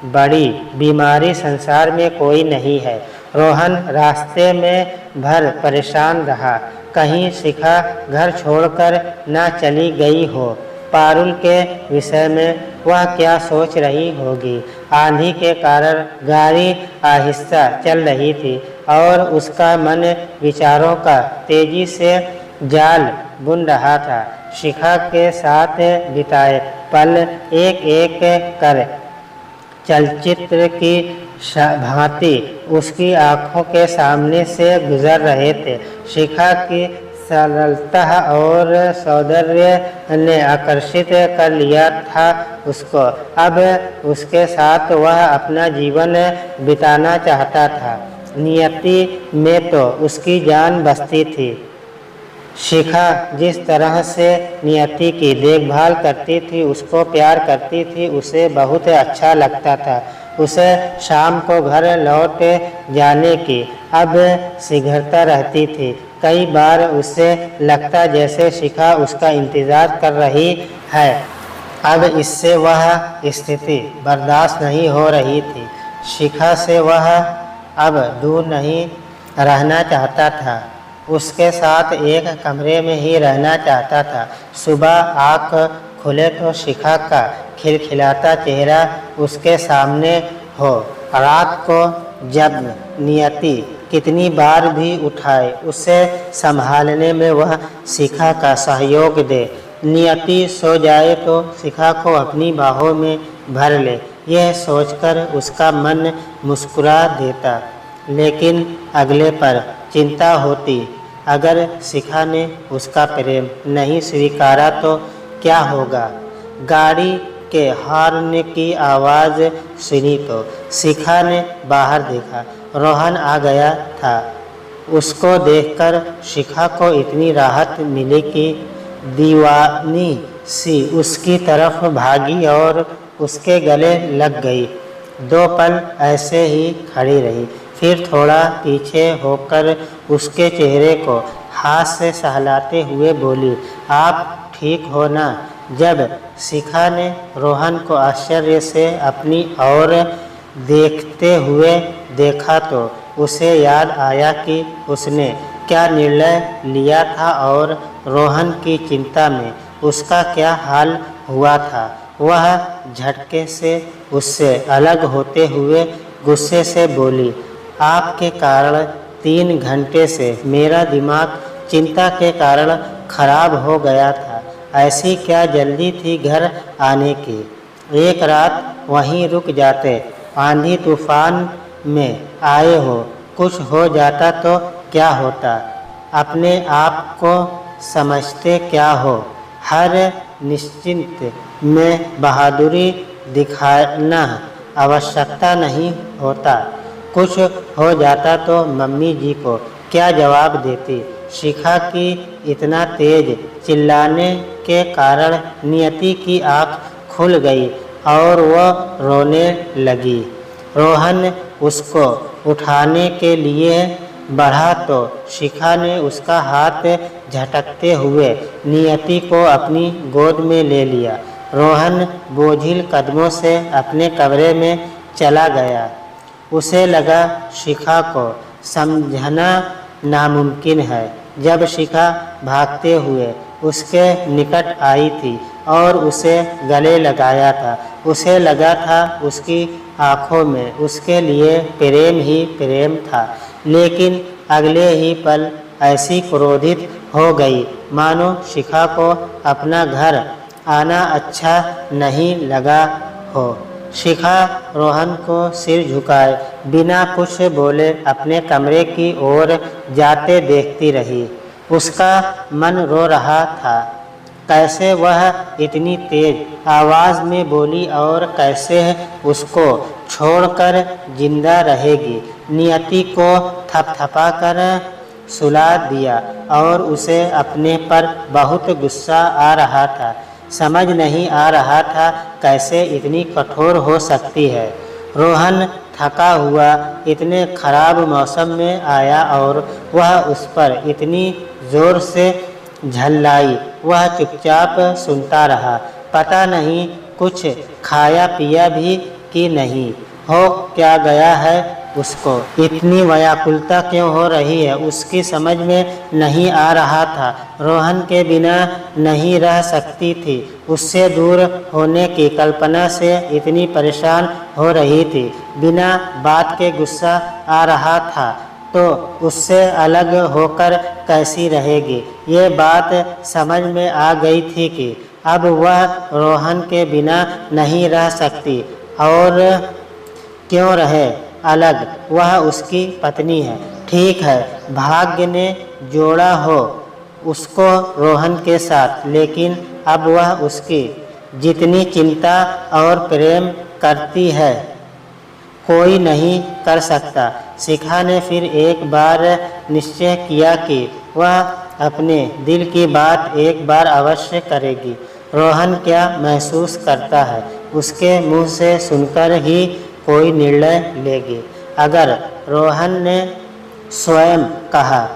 बड़ी बीमारी संसार में कोई नहीं है। रोहन रास्ते में भर परेशान रहा। कहीं शिखा घर छोड़कर न चली गई हो। पारुल के विषय में वह क्या सोच रही होगी। आंधी के कारण गाड़ी आहिस्ता चल रही थी। और उसका मन विचारों का तेजी से जाल बुन रहा था। शिखा के साथ बिताए पल एक एक कर चलचित्र की भांति उसकी आंखों के सामने से गुजर रहे थे। शिखा की सरलता और सौंदर्य ने आकर्षित कर लिया था उसको। अब उसके साथ वह अपना जीवन बिताना चाहता था। नियति में तो उसकी जान बसती थी। शिखा जिस तरह से नियति की देखभाल करती थी, उसको प्यार करती थी, उसे बहुत अच्छा लगता था। उसे शाम को घर लौट जाने की अब शीघ्रता रहती थी। कई बार उसे लगता जैसे शिखा उसका इंतजार कर रही है। अब इससे वह स्थिति बर्दाश्त नहीं हो रही थी। शिखा से वह अब दूर नहीं रहना चाहता था। उसके साथ एक कमरे में ही रहना चाहता था। सुबह आँख खुले तो शिखा का खिलखिलाता चेहरा उसके सामने हो। रात को जब नियति कितनी बार भी उठाए, उसे संभालने में वह शिखा का सहयोग दे। नियति सो जाए तो शिखा को अपनी बाहों में भर ले। यह सोचकर उसका मन मुस्कुरा देता, लेकिन अगले पर चिंता होती। अगर शिखा ने उसका प्रेम नहीं स्वीकारा तो क्या होगा। गाड़ी के हॉर्न की आवाज़ सुनी तो शिखा ने बाहर देखा। रोहन आ गया था। उसको देखकर शिखा को इतनी राहत मिली कि दीवानी सी उसकी तरफ भागी और उसके गले लग गई। 2 पल ऐसे ही खड़ी रही, फिर थोड़ा पीछे होकर उसके चेहरे को हाथ से सहलाते हुए बोली, आप ठीक हो ना। जब शिखा ने रोहन को आश्चर्य से अपनी ओर देखते हुए देखा तो उसे याद आया कि उसने क्या निर्णय लिया था और रोहन की चिंता में उसका क्या हाल हुआ था। वह झटके से उससे अलग होते हुए गुस्से से बोली, आपके कारण 3 घंटे से मेरा दिमाग चिंता के कारण खराब हो गया था। ऐसी क्या जल्दी थी घर आने की। एक रात वहीं रुक जाते। आंधी तूफान में आए हो, कुछ हो जाता तो क्या होता। अपने आप को समझते क्या हो। हर निश्चिंत में बहादुरी दिखाना आवश्यकता नहीं होता। कुछ हो जाता तो मम्मी जी को क्या जवाब देती। शिखा की इतना तेज चिल्लाने के कारण नियति की आँख खुल गई और वह रोने लगी। रोहन उसको उठाने के लिए बढ़ा तो शिखा ने उसका हाथ झटकते हुए नियति को अपनी गोद में ले लिया। रोहन बोझिल कदमों से अपने कमरे में चला गया। उसे लगा शिखा को समझना नामुमकिन है। जब शिखा भागते हुए उसके निकट आई थी और उसे गले लगाया था, उसे लगा था उसकी आँखों में उसके लिए प्रेम ही प्रेम था। लेकिन अगले ही पल ऐसी क्रोधित हो गई मानो शिखा को अपना घर आना अच्छा नहीं लगा हो। शिखा रोहन को सिर झुकाए बिना कुछ बोले अपने कमरे की ओर जाते देखती रही। उसका मन रो रहा था। कैसे वह इतनी तेज आवाज़ में बोली और कैसे उसको छोड़कर जिंदा रहेगी। नियति को थपथपा कर सुला दिया और उसे अपने पर बहुत गुस्सा आ रहा था। समझ नहीं आ रहा था कैसे इतनी कठोर हो सकती है। रोहन थका हुआ इतने खराब मौसम में आया और वह उस पर इतनी ज़ोर से झल्लाई। वह चुपचाप सुनता रहा। पता नहीं कुछ खाया पिया भी कि नहीं। हो क्या गया है उसको। इतनी व्याकुलता क्यों हो रही है उसकी समझ में नहीं आ रहा था। रोहन के बिना नहीं रह सकती थी। उससे दूर होने की कल्पना से इतनी परेशान हो रही थी। बिना बात के गुस्सा आ रहा था। तो उससे अलग होकर कैसी रहेगी। ये बात समझ में आ गई थी कि अब वह रोहन के बिना नहीं रह सकती, और क्यों रहे अलग, वह उसकी पत्नी है। ठीक है, भाग्य ने जोड़ा हो उसको रोहन के साथ, लेकिन अब वह उसकी जितनी चिंता और प्रेम करती है कोई नहीं कर सकता। शिखा ने फिर एक बार निश्चय किया कि वह अपने दिल की बात एक बार अवश्य करेगी। रोहन क्या महसूस करता है उसके मुंह से सुनकर ही कोई निर्णय लेगी। अगर रोहन ने स्वयं कहा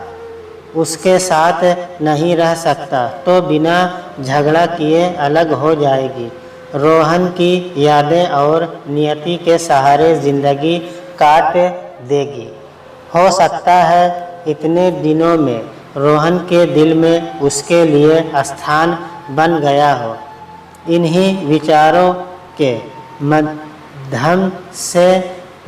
उसके साथ नहीं रह सकता तो बिना झगड़ा किए अलग हो जाएगी। रोहन की यादें और नियति के सहारे जिंदगी काट देगी। हो सकता है इतने दिनों में रोहन के दिल में उसके लिए स्थान बन गया हो। इन्हीं विचारों के मध्यम से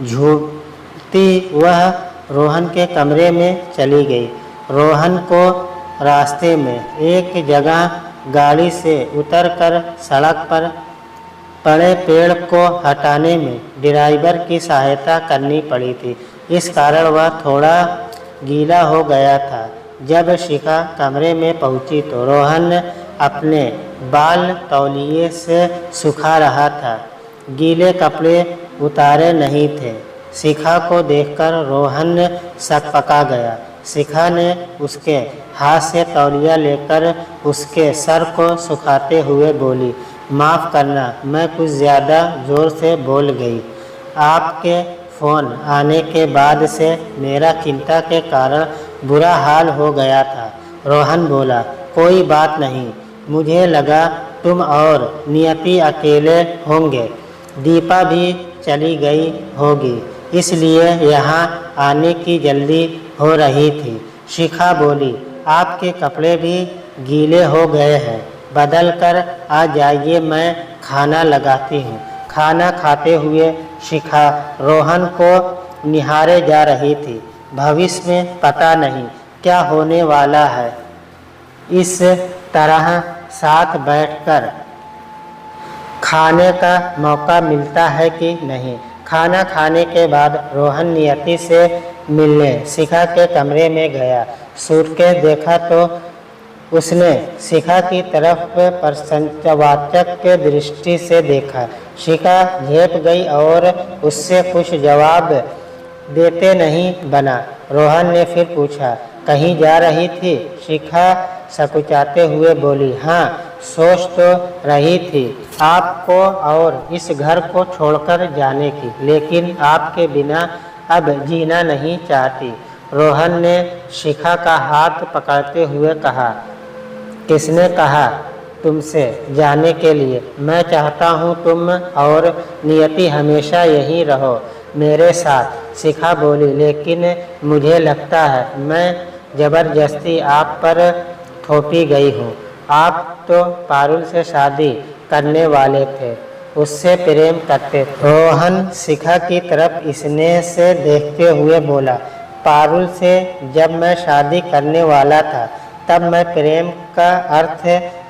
झूठती वह रोहन के कमरे में चली गई। रोहन को रास्ते में एक जगह गाड़ी से उतरकर सड़क पर पड़े पेड़ को हटाने में ड्राइवर की सहायता करनी पड़ी थी। इस कारण वह थोड़ा गीला हो गया था। जब शिखा कमरे में पहुंची तो रोहन अपने बाल तौलिए से सुखा रहा था, गीले कपड़े उतारे नहीं थे। शिखा को देखकर रोहन सकपका गया। शिखा ने उसके हाथ से तौलिया लेकर उसके सर को सुखाते हुए बोली, माफ़ करना, मैं कुछ ज़्यादा ज़ोर से बोल गई। आपके फ़ोन आने के बाद से मेरा चिंता के कारण बुरा हाल हो गया था। रोहन बोला, कोई बात नहीं, मुझे लगा तुम और नियति अकेले होंगे। दीपा भी चली गई होगी, इसलिए यहाँ आने की जल्दी हो रही थी। शिखा बोली, आपके कपड़े भी गीले हो गए हैं, बदल कर आ जाइए, मैं खाना लगाती हूँ। खाना खाते हुए शिखा रोहन को निहारे जा रही थी। भविष्य में पता नहीं क्या होने वाला है। इस तरह साथ बैठकर खाने का मौका मिलता है कि नहीं। खाना खाने के बाद रोहन नियति से मिलने शिखा के कमरे में गया। सूटकेस देखा तो उसने शिखा की तरफ प्रशंसावाचक के दृष्टि से देखा। शिखा झेप गई और उससे कुछ जवाब देते नहीं बना। रोहन ने फिर पूछा, कहीं जा रही थी? शिखा सकुचाते हुए बोली, हाँ, सोच तो रही थी आपको और इस घर को छोड़कर जाने की, लेकिन आपके बिना अब जीना नहीं चाहती। रोहन ने शिखा का हाथ पकड़ते हुए कहा, किसने कहा तुमसे जाने के लिए? मैं चाहता हूँ तुम और नियति हमेशा यहीं रहो मेरे साथ। शिखा बोली, लेकिन मुझे लगता है मैं ज़बरदस्ती आप पर थोपी गई हूँ। आप तो पारुल से शादी करने वाले थे, उससे प्रेम करते थे। रोहन शिखा की तरफ स्नेह से देखते हुए बोला, पारुल से जब मैं शादी करने वाला था तब मैं प्रेम का अर्थ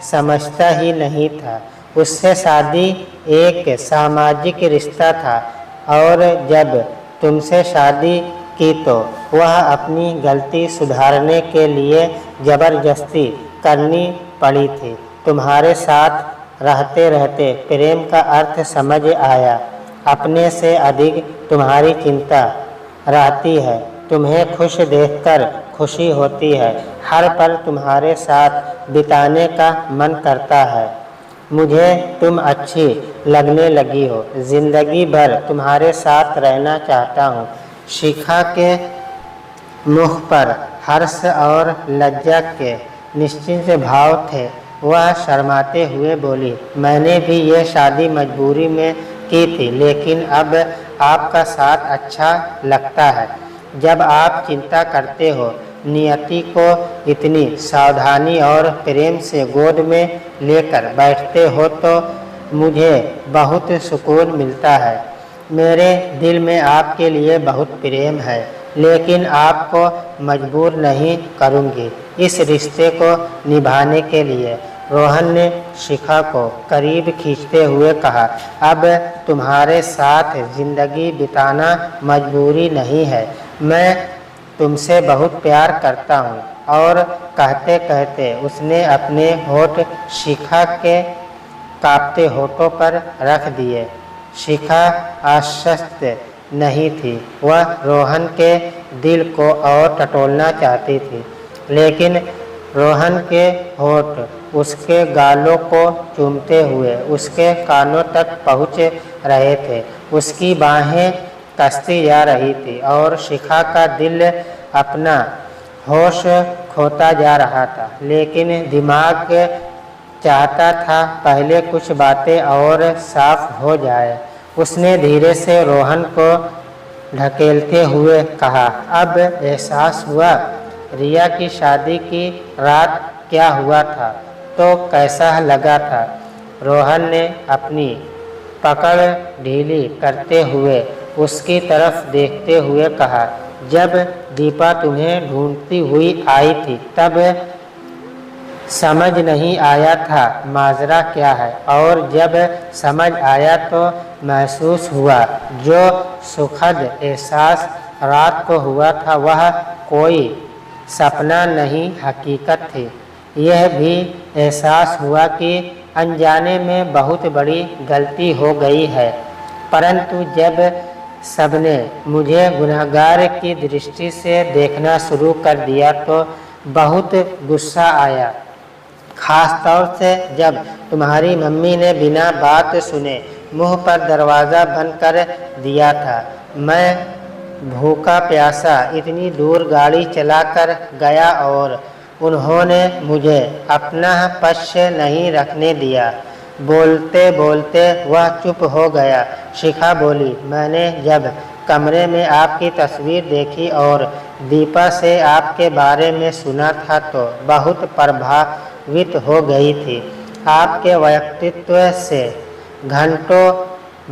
समझता ही नहीं था। उससे शादी एक सामाजिक रिश्ता था, और जब तुमसे शादी की तो वह अपनी गलती सुधारने के लिए ज़बरदस्ती करनी पड़ी थी। तुम्हारे साथ रहते रहते प्रेम का अर्थ समझ आया। अपने से अधिक तुम्हारी चिंता रहती है। तुम्हें खुश देखकर खुशी होती है। हर पल तुम्हारे साथ बिताने का मन करता है। मुझे तुम अच्छी लगने लगी हो। जिंदगी भर तुम्हारे साथ रहना चाहता हूँ। शिखा के मुख पर हर्ष और लज्जा के निश्चित भाव थे। वह शर्माते हुए बोली, मैंने भी ये शादी मजबूरी में की थी, लेकिन अब आपका साथ अच्छा लगता है। जब आप चिंता करते हो, नियति को इतनी सावधानी और प्रेम से गोद में लेकर बैठते हो तो मुझे बहुत सुकून मिलता है। मेरे दिल में आपके लिए बहुत प्रेम है। लेकिन आपको मजबूर नहीं करूँगी इस रिश्ते को निभाने के लिए। रोहन ने शिखा को करीब खींचते हुए कहा, अब तुम्हारे साथ जिंदगी बिताना मजबूरी नहीं है। मैं तुमसे बहुत प्यार करता हूँ। और कहते कहते उसने अपने होठ शिखा के कांपते होठों पर रख दिए। शिखा आश्वस्त नहीं थी, वह रोहन के दिल को और टटोलना चाहती थी, लेकिन रोहन के होठ उसके गालों को चूमते हुए उसके कानों तक पहुँच रहे थे। उसकी बाहें कसती जा रही थी और शिखा का दिल अपना होश खोता जा रहा था, लेकिन दिमाग चाहता था पहले कुछ बातें और साफ हो जाए। उसने धीरे से रोहन को ढकेलते हुए कहा, अब एहसास हुआ रिया की शादी की रात क्या हुआ था, तो कैसा लगा था। रोहन ने अपनी पकड़ ढीली करते हुए उसकी तरफ देखते हुए कहा, जब दीपा तुम्हें ढूंढती हुई आई थी तब समझ नहीं आया था माजरा क्या है, और जब समझ आया तो महसूस हुआ जो सुखद एहसास रात को हुआ था वह कोई सपना नहीं हकीकत थी। यह भी एहसास हुआ कि अनजाने में बहुत बड़ी गलती हो गई है, परंतु जब सबने मुझे गुनहगार की दृष्टि से देखना शुरू कर दिया तो बहुत गुस्सा आया, खास तौर से जब तुम्हारी मम्मी ने बिना बात सुने मुंह पर दरवाज़ा बंद कर दिया था। मैं भूखा प्यासा इतनी दूर गाड़ी चलाकर गया और उन्होंने मुझे अपना पक्ष नहीं रखने दिया। बोलते बोलते वह चुप हो गया। शिखा बोली, मैंने जब कमरे में आपकी तस्वीर देखी और दीपा से आपके बारे में सुना था तो बहुत प्रभावित हो गई थी। आपके व्यक्तित्व से घंटों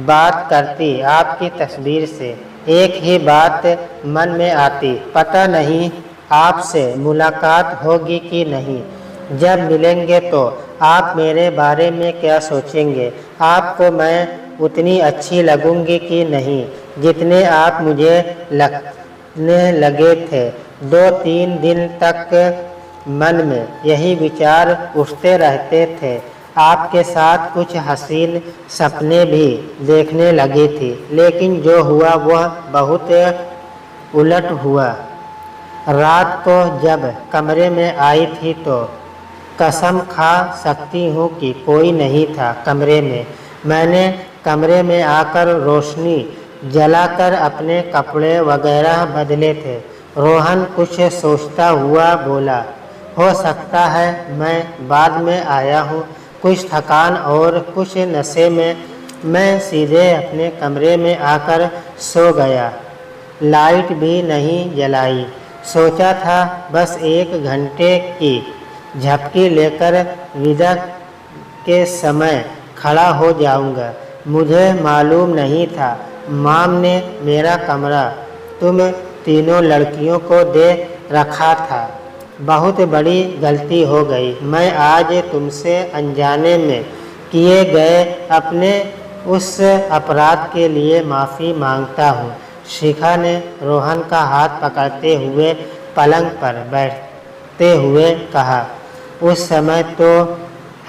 बात करती, आपकी तस्वीर से एक ही बात मन में आती, पता नहीं आपसे मुलाकात होगी कि नहीं। जब मिलेंगे तो आप मेरे बारे में क्या सोचेंगे। आपको मैं उतनी अच्छी लगूंगी कि नहीं जितने आप मुझे लगने लगे थे। 2-3 दिन तक मन में यही विचार उठते रहते थे। आपके साथ कुछ हसीन सपने भी देखने लगी थी, लेकिन जो हुआ वह बहुत उलट हुआ। रात को जब कमरे में आई थी तो कसम खा सकती हूँ कि कोई नहीं था कमरे में। मैंने कमरे में आकर रोशनी जलाकर अपने कपड़े वगैरह बदले थे। रोहन कुछ सोचता हुआ बोला, हो सकता है मैं बाद में आया हूँ, कुछ थकान और कुछ नशे में मैं सीधे अपने कमरे में आकर सो गया। लाइट भी नहीं जलाई। सोचा था बस 1 घंटे की झपकी लेकर विदा के समय खड़ा हो जाऊंगा। मुझे मालूम नहीं था माम ने मेरा कमरा तुम तीनों लड़कियों को दे रखा था। बहुत बड़ी गलती हो गई। मैं आज तुमसे अनजाने में किए गए अपने उस अपराध के लिए माफ़ी मांगता हूँ। शिखा ने रोहन का हाथ पकड़ते हुए पलंग पर बैठते हुए कहा। उस समय तो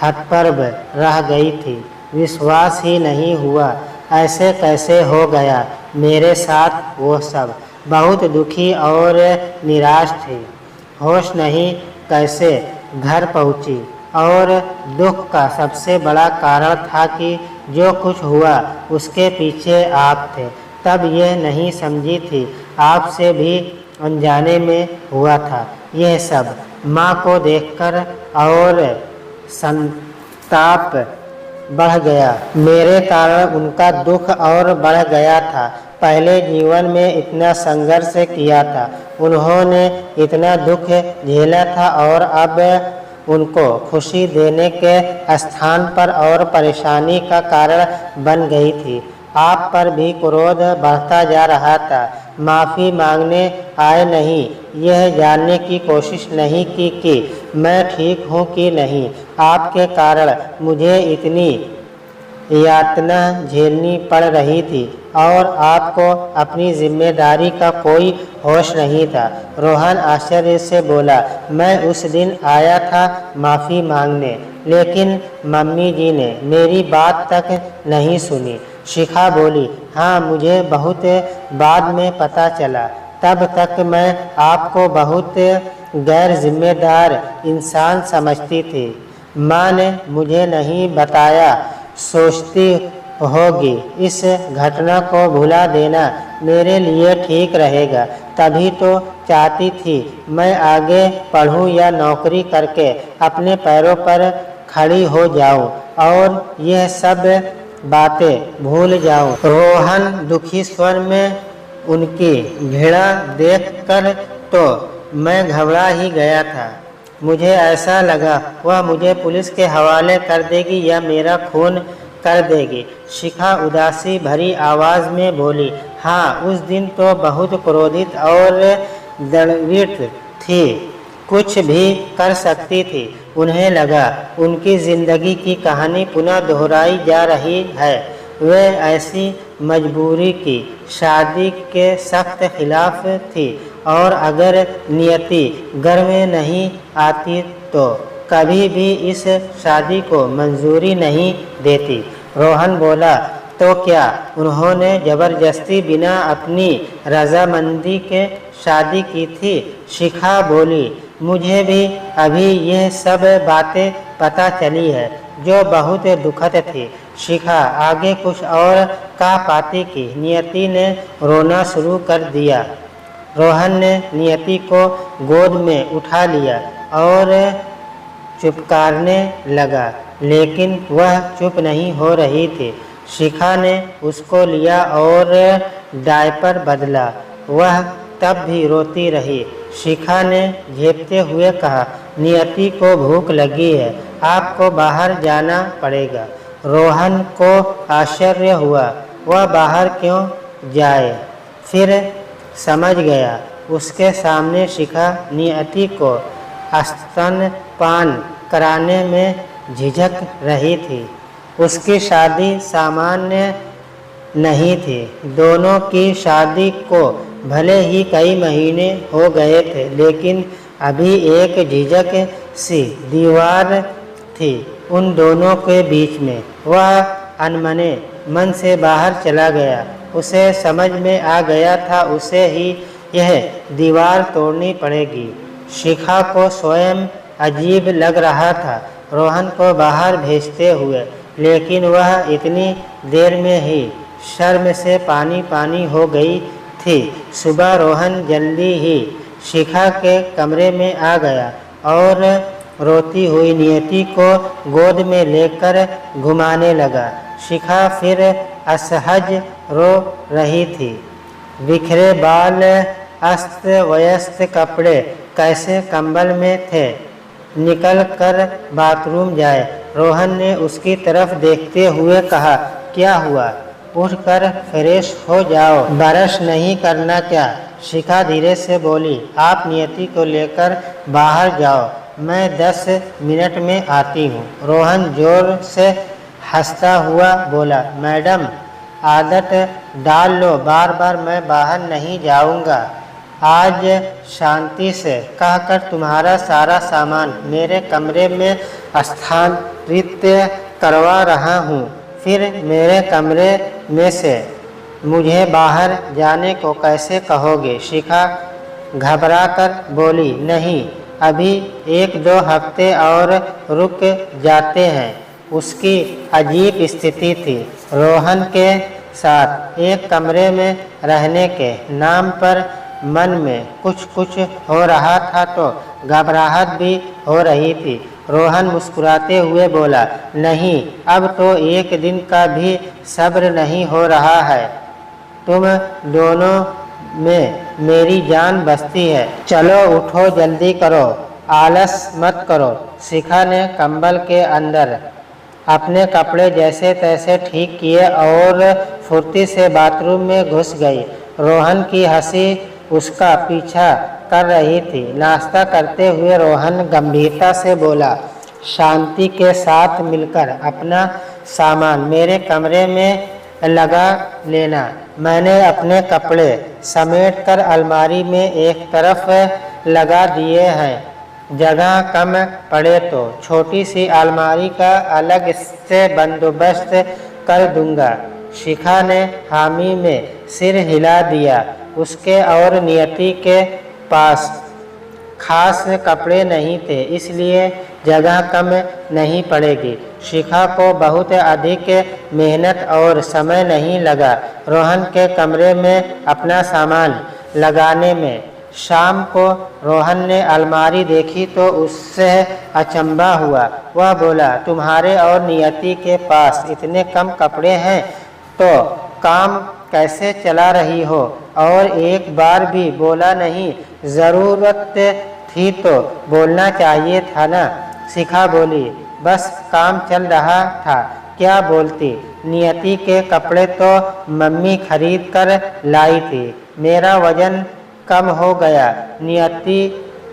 हतप्रभ रह गई थी। विश्वास ही नहीं हुआ ऐसे कैसे हो गया मेरे साथ वो सब। बहुत दुखी और निराश थी। होश नहीं कैसे घर पहुंची, और दुख का सबसे बड़ा कारण था कि जो कुछ हुआ उसके पीछे आप थे। तब ये नहीं समझी थी आपसे भी अनजाने में हुआ था यह सब। माँ को देखकर और संताप बढ़ गया। मेरे कारण उनका दुख और बढ़ गया था। पहले जीवन में इतना संघर्ष किया था, उन्होंने इतना दुख झेला था, और अब उनको खुशी देने के स्थान पर और परेशानी का कारण बन गई थी। आप पर भी क्रोध बढ़ता जा रहा था। माफ़ी मांगने आए नहीं, यह जानने की कोशिश नहीं की कि मैं ठीक हूँ कि नहीं। आपके कारण मुझे इतनी यातना झेलनी पड़ रही थी और आपको अपनी जिम्मेदारी का कोई होश नहीं था। रोहन आश्चर्य से बोला, मैं उस दिन आया था माफ़ी मांगने, लेकिन मम्मी जी ने मेरी बात तक नहीं सुनी। शिखा बोली, हाँ, मुझे बहुत बाद में पता चला। तब तक मैं आपको बहुत गैर जिम्मेदार इंसान समझती थी। माँ ने मुझे नहीं बताया। सोचती होगी इस घटना को भुला देना मेरे लिए ठीक रहेगा, तभी तो चाहती थी मैं आगे पढ़ूं या नौकरी करके अपने पैरों पर खड़ी हो जाऊं और यह सब बातें भूल जाऊं। रोहन दुखी स्वर में उनकी घृणा देखकर तो मैं घबरा ही गया था। मुझे ऐसा लगा वह मुझे पुलिस के हवाले कर देगी या मेरा खून कर देगी। शिखा उदासी भरी आवाज़ में बोली, हाँ, उस दिन तो बहुत क्रोधित और दृढ़ थी, कुछ भी कर सकती थी। उन्हें लगा उनकी ज़िंदगी की कहानी पुनः दोहराई जा रही है। वे ऐसी मजबूरी की शादी के सख्त खिलाफ थी और अगर नियति घर में नहीं आती तो कभी भी इस शादी को मंजूरी नहीं देती। रोहन बोला, तो क्या उन्होंने ज़बरदस्ती बिना अपनी रजामंदी के शादी की थी? शिखा बोली, मुझे भी अभी यह सब बातें पता चली है, जो बहुत दुखद थी। शिखा आगे कुछ और कह पाती कि नियति ने रोना शुरू कर दिया। रोहन ने नियति को गोद में उठा लिया और चुपकारने लगा, लेकिन वह चुप नहीं हो रही थी। शिखा ने उसको लिया और डायपर बदला। वह तब भी रोती रही। शिखा ने झेपते हुए कहा, नियति को भूख लगी है, आपको बाहर जाना पड़ेगा। रोहन को आश्चर्य हुआ, वह बाहर क्यों जाए? फिर समझ गया, उसके सामने शिखा नियति को स्तनपान कराने में झिझक रही थी। उसकी शादी सामान्य नहीं थी। दोनों की शादी को भले ही कई महीने हो गए थे, लेकिन अभी एक झिझक सी दीवार थी उन दोनों के बीच में। वह अनमने मन से बाहर चला गया। उसे समझ में आ गया था उसे ही यह दीवार तोड़नी पड़ेगी। शिखा को स्वयं अजीब लग रहा था रोहन को बाहर भेजते हुए, लेकिन वह इतनी देर में ही शर्म से पानी पानी हो गई थी। सुबह रोहन जल्दी ही शिखा के कमरे में आ गया और रोती हुई नियति को गोद में लेकर घुमाने लगा। शिखा फिर असहज रो रही थी। बिखरे बाल, अस्त व्यस्त कपड़े कैसे कंबल में थे। निकल कर बाथरूम जाए। रोहन ने उसकी तरफ देखते हुए कहा, क्या हुआ? उठकर फ्रेश हो जाओ, ब्रश नहीं करना क्या? शिखा धीरे से बोली, आप नियति को लेकर बाहर जाओ, मैं 10 मिनट में आती हूँ। रोहन जोर से हंसता हुआ बोला, मैडम, आदत डाल लो, बार बार मैं बाहर नहीं जाऊँगा। आज शांति से कहकर तुम्हारा सारा सामान मेरे कमरे में स्थानांतरित करवा रहा हूँ, फिर मेरे कमरे में से मुझे बाहर जाने को कैसे कहोगे? शिखा घबराकर बोली, नहीं, अभी 1-2 हफ्ते और रुक जाते हैं। उसकी अजीब स्थिति थी। रोहन के साथ एक कमरे में रहने के नाम पर मन में कुछ कुछ हो रहा था तो घबराहट भी हो रही थी। रोहन मुस्कुराते हुए बोला, नहीं, अब तो एक दिन का भी सब्र नहीं हो रहा है। तुम दोनों में मेरी जान बसती है। चलो उठो, जल्दी करो, आलस मत करो। शिखा ने कंबल के अंदर अपने कपड़े जैसे तैसे ठीक किए और फुर्ती से बाथरूम में घुस गई। रोहन की हंसी उसका पीछा कर रही थी। नाश्ता करते हुए रोहन गंभीरता से बोला, शांति के साथ मिलकर अपना सामान मेरे कमरे में लगा लेना। मैंने अपने कपड़े समेट कर अलमारी में एक तरफ लगा दिए हैं। जगह कम पड़े तो छोटी सी अलमारी का अलग से बंदोबस्त कर दूंगा। शिखा ने हामी में सिर हिला दिया। उसके और नियति के पास खास कपड़े नहीं थे, इसलिए जगह कम नहीं पड़ेगी। शिखा को बहुत अधिक मेहनत और समय नहीं लगा रोहन के कमरे में अपना सामान लगाने में। शाम को रोहन ने अलमारी देखी तो उससे अचंभा हुआ। वह बोला, तुम्हारे और नियति के पास इतने कम कपड़े हैं तो काम कैसे चला रही हो? और एक बार भी बोला नहीं? ज़रूरत थी तो बोलना चाहिए था ना। शिखा बोली, बस काम चल रहा था, क्या बोलती। नियति के कपड़े तो मम्मी खरीद कर लाई थी। मेरा वजन कम हो गया। नियति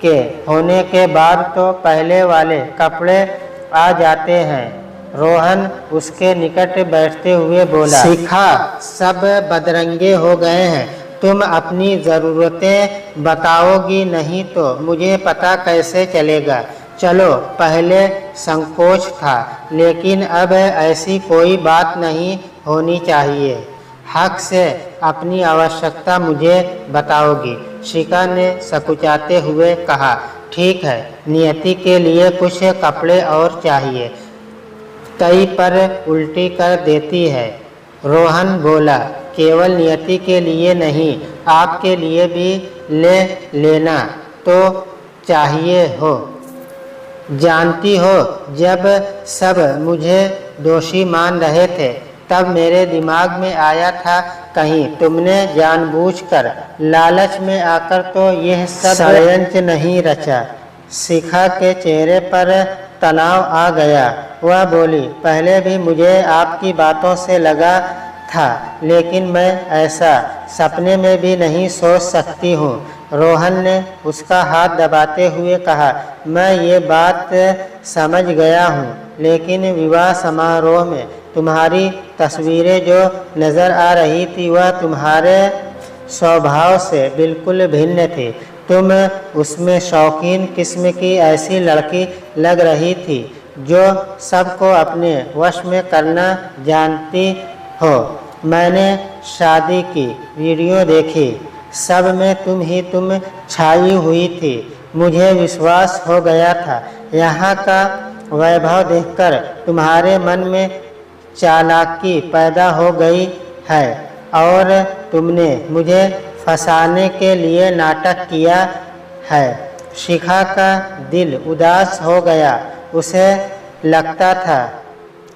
के होने के बाद तो पहले वाले कपड़े आ जाते हैं। रोहन उसके निकट बैठते हुए बोला, शिखा, सब बदरंगे हो गए हैं। तुम अपनी ज़रूरतें बताओगी नहीं तो मुझे पता कैसे चलेगा। चलो, पहले संकोच था, लेकिन अब ऐसी कोई बात नहीं होनी चाहिए। हक से अपनी आवश्यकता मुझे बताओगी। शिखा ने सकुचाते हुए कहा, ठीक है, नियति के लिए कुछ कपड़े और चाहिए, कई पर उल्टी कर देती है। रोहन बोला, केवल नियति के लिए नहीं, आपके लिए भी ले लेना तो चाहिए हो। जानती हो, जब सब मुझे दोषी मान रहे थे तब मेरे दिमाग में आया था कहीं तुमने जानबूझकर लालच में आकर तो यह सब षड्यंत्र नहीं रचा। शिखा के चेहरे पर तनाव आ गया। वह बोली, पहले भी मुझे आपकी बातों से लगा था, लेकिन मैं ऐसा सपने में भी नहीं सोच सकती हूँ। रोहन ने उसका हाथ दबाते हुए कहा, मैं ये बात समझ गया हूँ, लेकिन विवाह समारोह में तुम्हारी तस्वीरें जो नज़र आ रही थी वह तुम्हारे स्वभाव से बिल्कुल भिन्न थी। तुम उसमें शौकीन किस्म की ऐसी लड़की लग रही थी जो सबको अपने वश में करना जानती हो। मैंने शादी की वीडियो देखी, सब में तुम छाई हुई थी। मुझे विश्वास हो गया था। यहाँ का वैभव देखकर तुम्हारे मन में चालाकी पैदा हो गई है और तुमने मुझे फंसाने के लिए नाटक किया है। शिखा का दिल उदास हो गया। उसे लगता था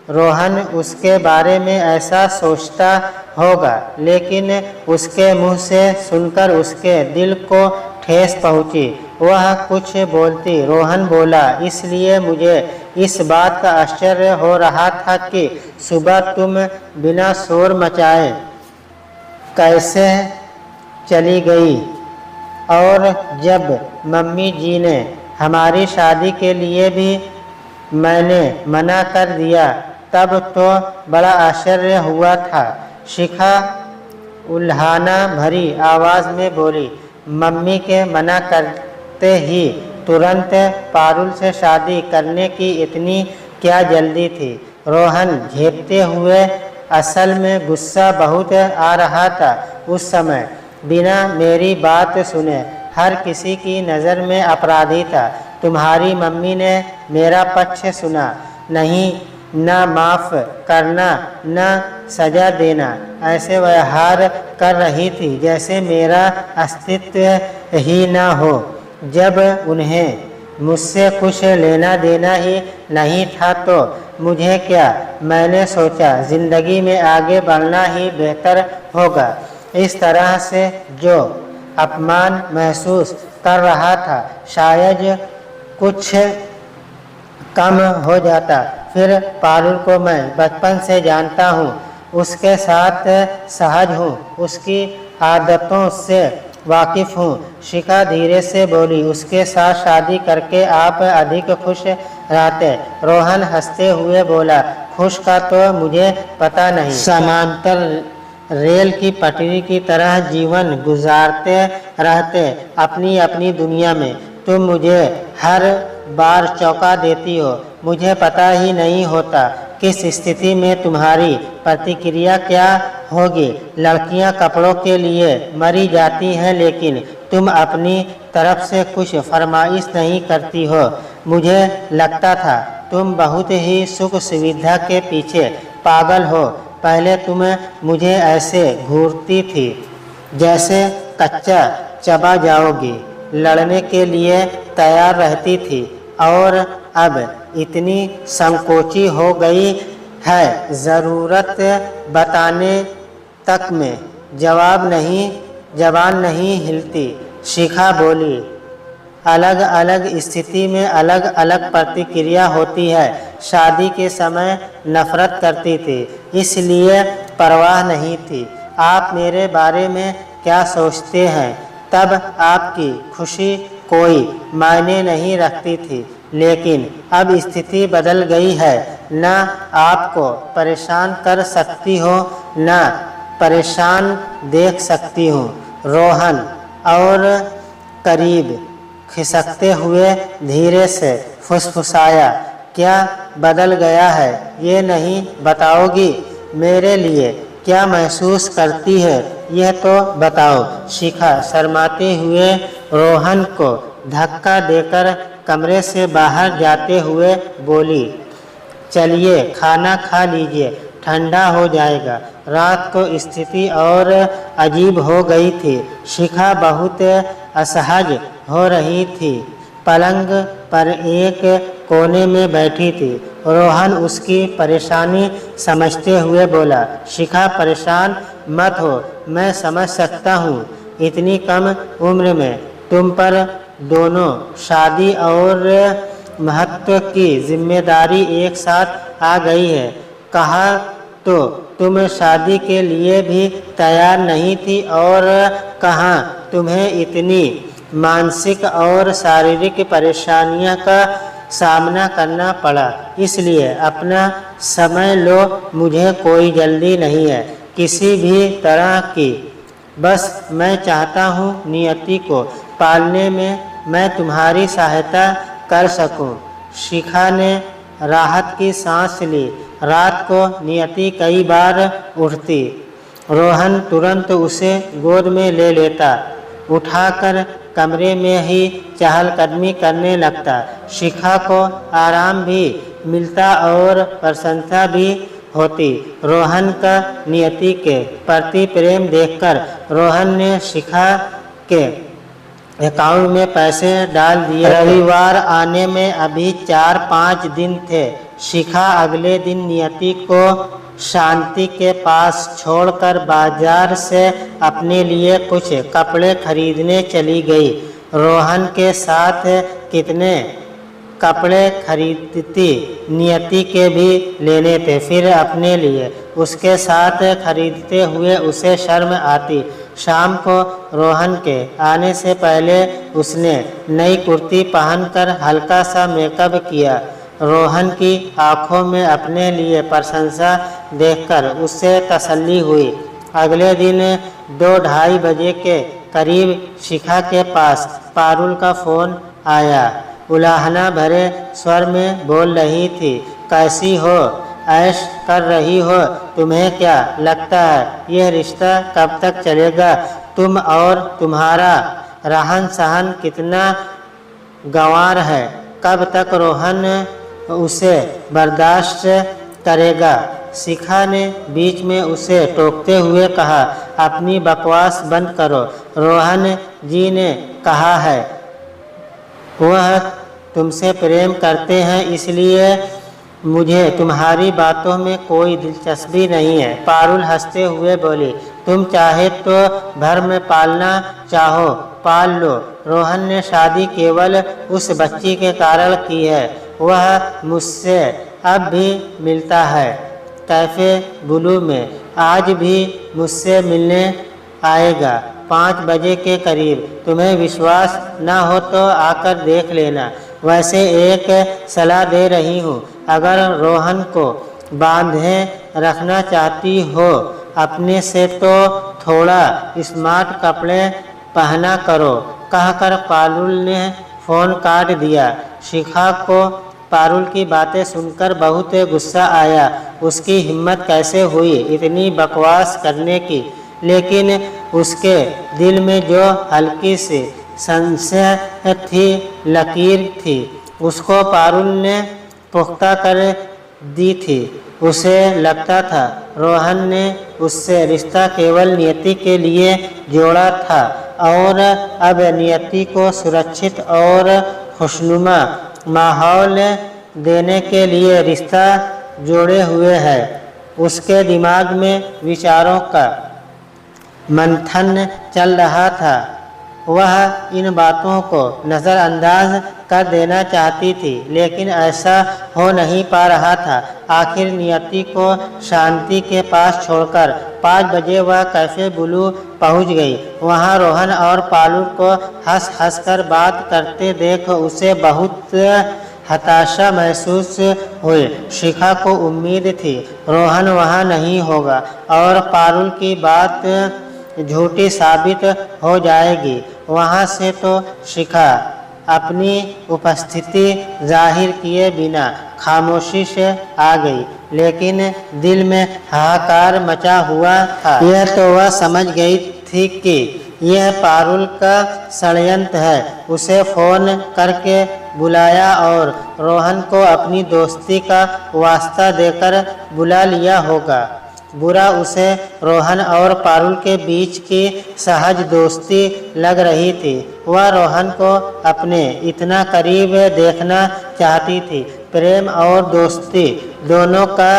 रोहन उसके बारे में ऐसा सोचता होगा, लेकिन उसके मुंह से सुनकर उसके दिल को ठेस पहुंची। वह कुछ बोलती। रोहन बोला, इसलिए मुझे इस बात का आश्चर्य हो रहा था कि सुबह तुम बिना शोर मचाए कैसे चली गई, और जब मम्मी जी ने हमारी शादी के लिए भी मैंने मना कर दिया तब तो बड़ा आश्चर्य हुआ था। शिखा उल्हाना भरी आवाज़ में बोली, मम्मी के मना करते ही तुरंत पारुल से शादी करने की इतनी क्या जल्दी थी। रोहन झेपते हुए, असल में गुस्सा बहुत आ रहा था उस समय। बिना मेरी बात सुने हर किसी की नज़र में अपराधी था। तुम्हारी मम्मी ने मेरा पक्ष सुना नहीं, न माफ़ करना न सज़ा देना। ऐसे व्यवहार कर रही थी जैसे मेरा अस्तित्व ही न हो। जब उन्हें मुझसे कुछ लेना देना ही नहीं था तो मुझे क्या, मैंने सोचा ज़िंदगी में आगे बढ़ना ही बेहतर होगा। इस तरह से जो अपमान महसूस कर रहा था शायद कुछ कम हो जाता। फिर पारुल को मैं बचपन से जानता हूँ, उसके साथ सहज हूँ, उसकी आदतों से वाकिफ़ हूँ। शिखा धीरे से बोली, उसके साथ शादी करके आप अधिक खुश रहते। रोहन हंसते हुए बोला, खुश का तो मुझे पता नहीं। समांतर रेल की पटरी की तरह जीवन गुजारते रहते अपनी अपनी दुनिया में। तुम मुझे हर बार चौंका देती हो। मुझे पता ही नहीं होता किस स्थिति में तुम्हारी प्रतिक्रिया क्या होगी। लड़कियां कपड़ों के लिए मरी जाती हैं, लेकिन तुम अपनी तरफ से कुछ फरमाइश नहीं करती हो। मुझे लगता था तुम बहुत ही सुख सुविधा के पीछे पागल हो। पहले तुम मुझे ऐसे घूरती थी जैसे कच्चा चबा जाओगी, लड़ने के लिए तैयार रहती थी, और अब इतनी संकोची हो गई है, ज़रूरत बताने तक में जबान नहीं हिलती। शिखा बोली, अलग अलग स्थिति में अलग अलग प्रतिक्रिया होती है। शादी के समय नफरत करती थी, इसलिए परवाह नहीं थी आप मेरे बारे में क्या सोचते हैं। तब आपकी खुशी कोई मायने नहीं रखती थी, लेकिन अब स्थिति बदल गई है। न आपको परेशान कर सकती हो, न परेशान देख सकती हूँ। रोहन और करीब खिसकते हुए धीरे से फुसफुसाया, क्या बदल गया है ये नहीं बताओगी? मेरे लिए क्या महसूस करती है यह तो बताओ। शिखा शर्माते हुए रोहन को धक्का देकर कमरे से बाहर जाते हुए बोली, चलिए खाना खा लीजिए, ठंडा हो जाएगा। रात को स्थिति और अजीब हो गई थी। शिखा बहुत असहज हो रही थी, पलंग पर एक कोने में बैठी थी। रोहन उसकी परेशानी समझते हुए बोला, शिखा परेशान मत हो, मैं समझ सकता हूँ। इतनी कम उम्र में तुम पर दोनों शादी और महत्व की जिम्मेदारी एक साथ आ गई है। कहा तो तुम शादी के लिए भी तैयार नहीं थी, और कहाँ तुम्हें इतनी मानसिक और शारीरिक परेशानियों का सामना करना पड़ा। इसलिए अपना समय लो, मुझे कोई जल्दी नहीं है किसी भी तरह की। बस मैं चाहता हूँ नियति को पालने में मैं तुम्हारी सहायता कर सकूँ। शिखा ने राहत की सांस ली। रात को नियति कई बार उठती, रोहन तुरंत उसे गोद में ले लेता, उठाकर कमरे में ही चहलकदमी करने लगता। शिखा को आराम भी मिलता और प्रशंसा भी होती। रोहन का नियति के प्रति प्रेम देखकर रोहन ने शिखा के अकाउंट में पैसे डाल दिए। रविवार आने में अभी 4-5 दिन थे। शिखा अगले दिन नियति को शांति के पास छोड़कर बाजार से अपने लिए कुछ कपड़े खरीदने चली गई। रोहन के साथ कितने कपड़े खरीदती, नियति के भी लेने थे, फिर अपने लिए। उसके साथ खरीदते हुए उसे शर्म आती। शाम को रोहन के आने से पहले उसने नई कुर्ती पहनकर हल्का सा मेकअप किया। रोहन की आंखों में अपने लिए प्रशंसा देखकर उससे तसल्ली हुई। अगले दिन 2-2:30 बजे के करीब शिखा के पास पारुल का फ़ोन आया। उलाहना भरे स्वर में बोल रही थी, कैसी हो, ऐश कर रही हो? तुम्हें क्या लगता है यह रिश्ता कब तक चलेगा? तुम और तुम्हारा रहन सहन कितना गंवार है। कब तक रोहन उसे बर्दाश्त करेगा? शिखा ने बीच में उसे टोकते हुए कहा, अपनी बकवास बंद करो। रोहन जी ने कहा है वह तुमसे प्रेम करते हैं, इसलिए मुझे तुम्हारी बातों में कोई दिलचस्पी नहीं है। पारुल हंसते हुए बोली, तुम चाहे तो घर में पालना चाहो पाल लो। रोहन ने शादी केवल उस बच्ची के कारण की है। वह मुझसे अब भी मिलता है कैफे ब्लू में, आज भी मुझसे मिलने आएगा 5 बजे के करीब। तुम्हें विश्वास न हो तो आकर देख लेना। वैसे एक सलाह दे रही हूँ, अगर रोहन को बांधे रखना चाहती हो अपने से तो थोड़ा स्मार्ट कपड़े पहना करो, कहकर पारुल ने फ़ोन काट दिया। शिखा को पारुल की बातें सुनकर बहुत गुस्सा आया। उसकी हिम्मत कैसे हुई इतनी बकवास करने की, लेकिन उसके दिल में जो हल्की सी संशय थी, लकीर थी, उसको पारुल ने पुख्ता कर दी थी। उसे लगता था रोहन ने उससे रिश्ता केवल नियति के लिए जोड़ा था और अब नियति को सुरक्षित और खुशनुमा माहौल देने के लिए रिश्ता जोड़े हुए है। उसके दिमाग में विचारों का मंथन चल रहा था। वह इन बातों को नज़रअंदाज कर देना चाहती थी, लेकिन ऐसा हो नहीं पा रहा था। आखिर नियति को शांति के पास छोड़कर 5 बजे वह कैफे ब्लू पहुंच गई। वहां रोहन और पारुल को हंस हंस कर बात करते देख उसे बहुत हताशा महसूस हुई। शिखा को उम्मीद थी रोहन वहां नहीं होगा और पारुल की बात झूठी साबित हो जाएगी। वहां से तो शिखा अपनी उपस्थिति जाहिर किए बिना खामोशी से आ गई, लेकिन दिल में हाहाकार मचा हुआ था। यह तो वह समझ गई थी कि यह पारुल का षड्यंत्र है। उसे फ़ोन करके बुलाया और रोहन को अपनी दोस्ती का वास्ता देकर बुला लिया होगा। बुरा उसे रोहन और पारुल के बीच की सहज दोस्ती लग रही थी। वह रोहन को अपने इतना करीब देखना चाहती थी। प्रेम और दोस्ती दोनों का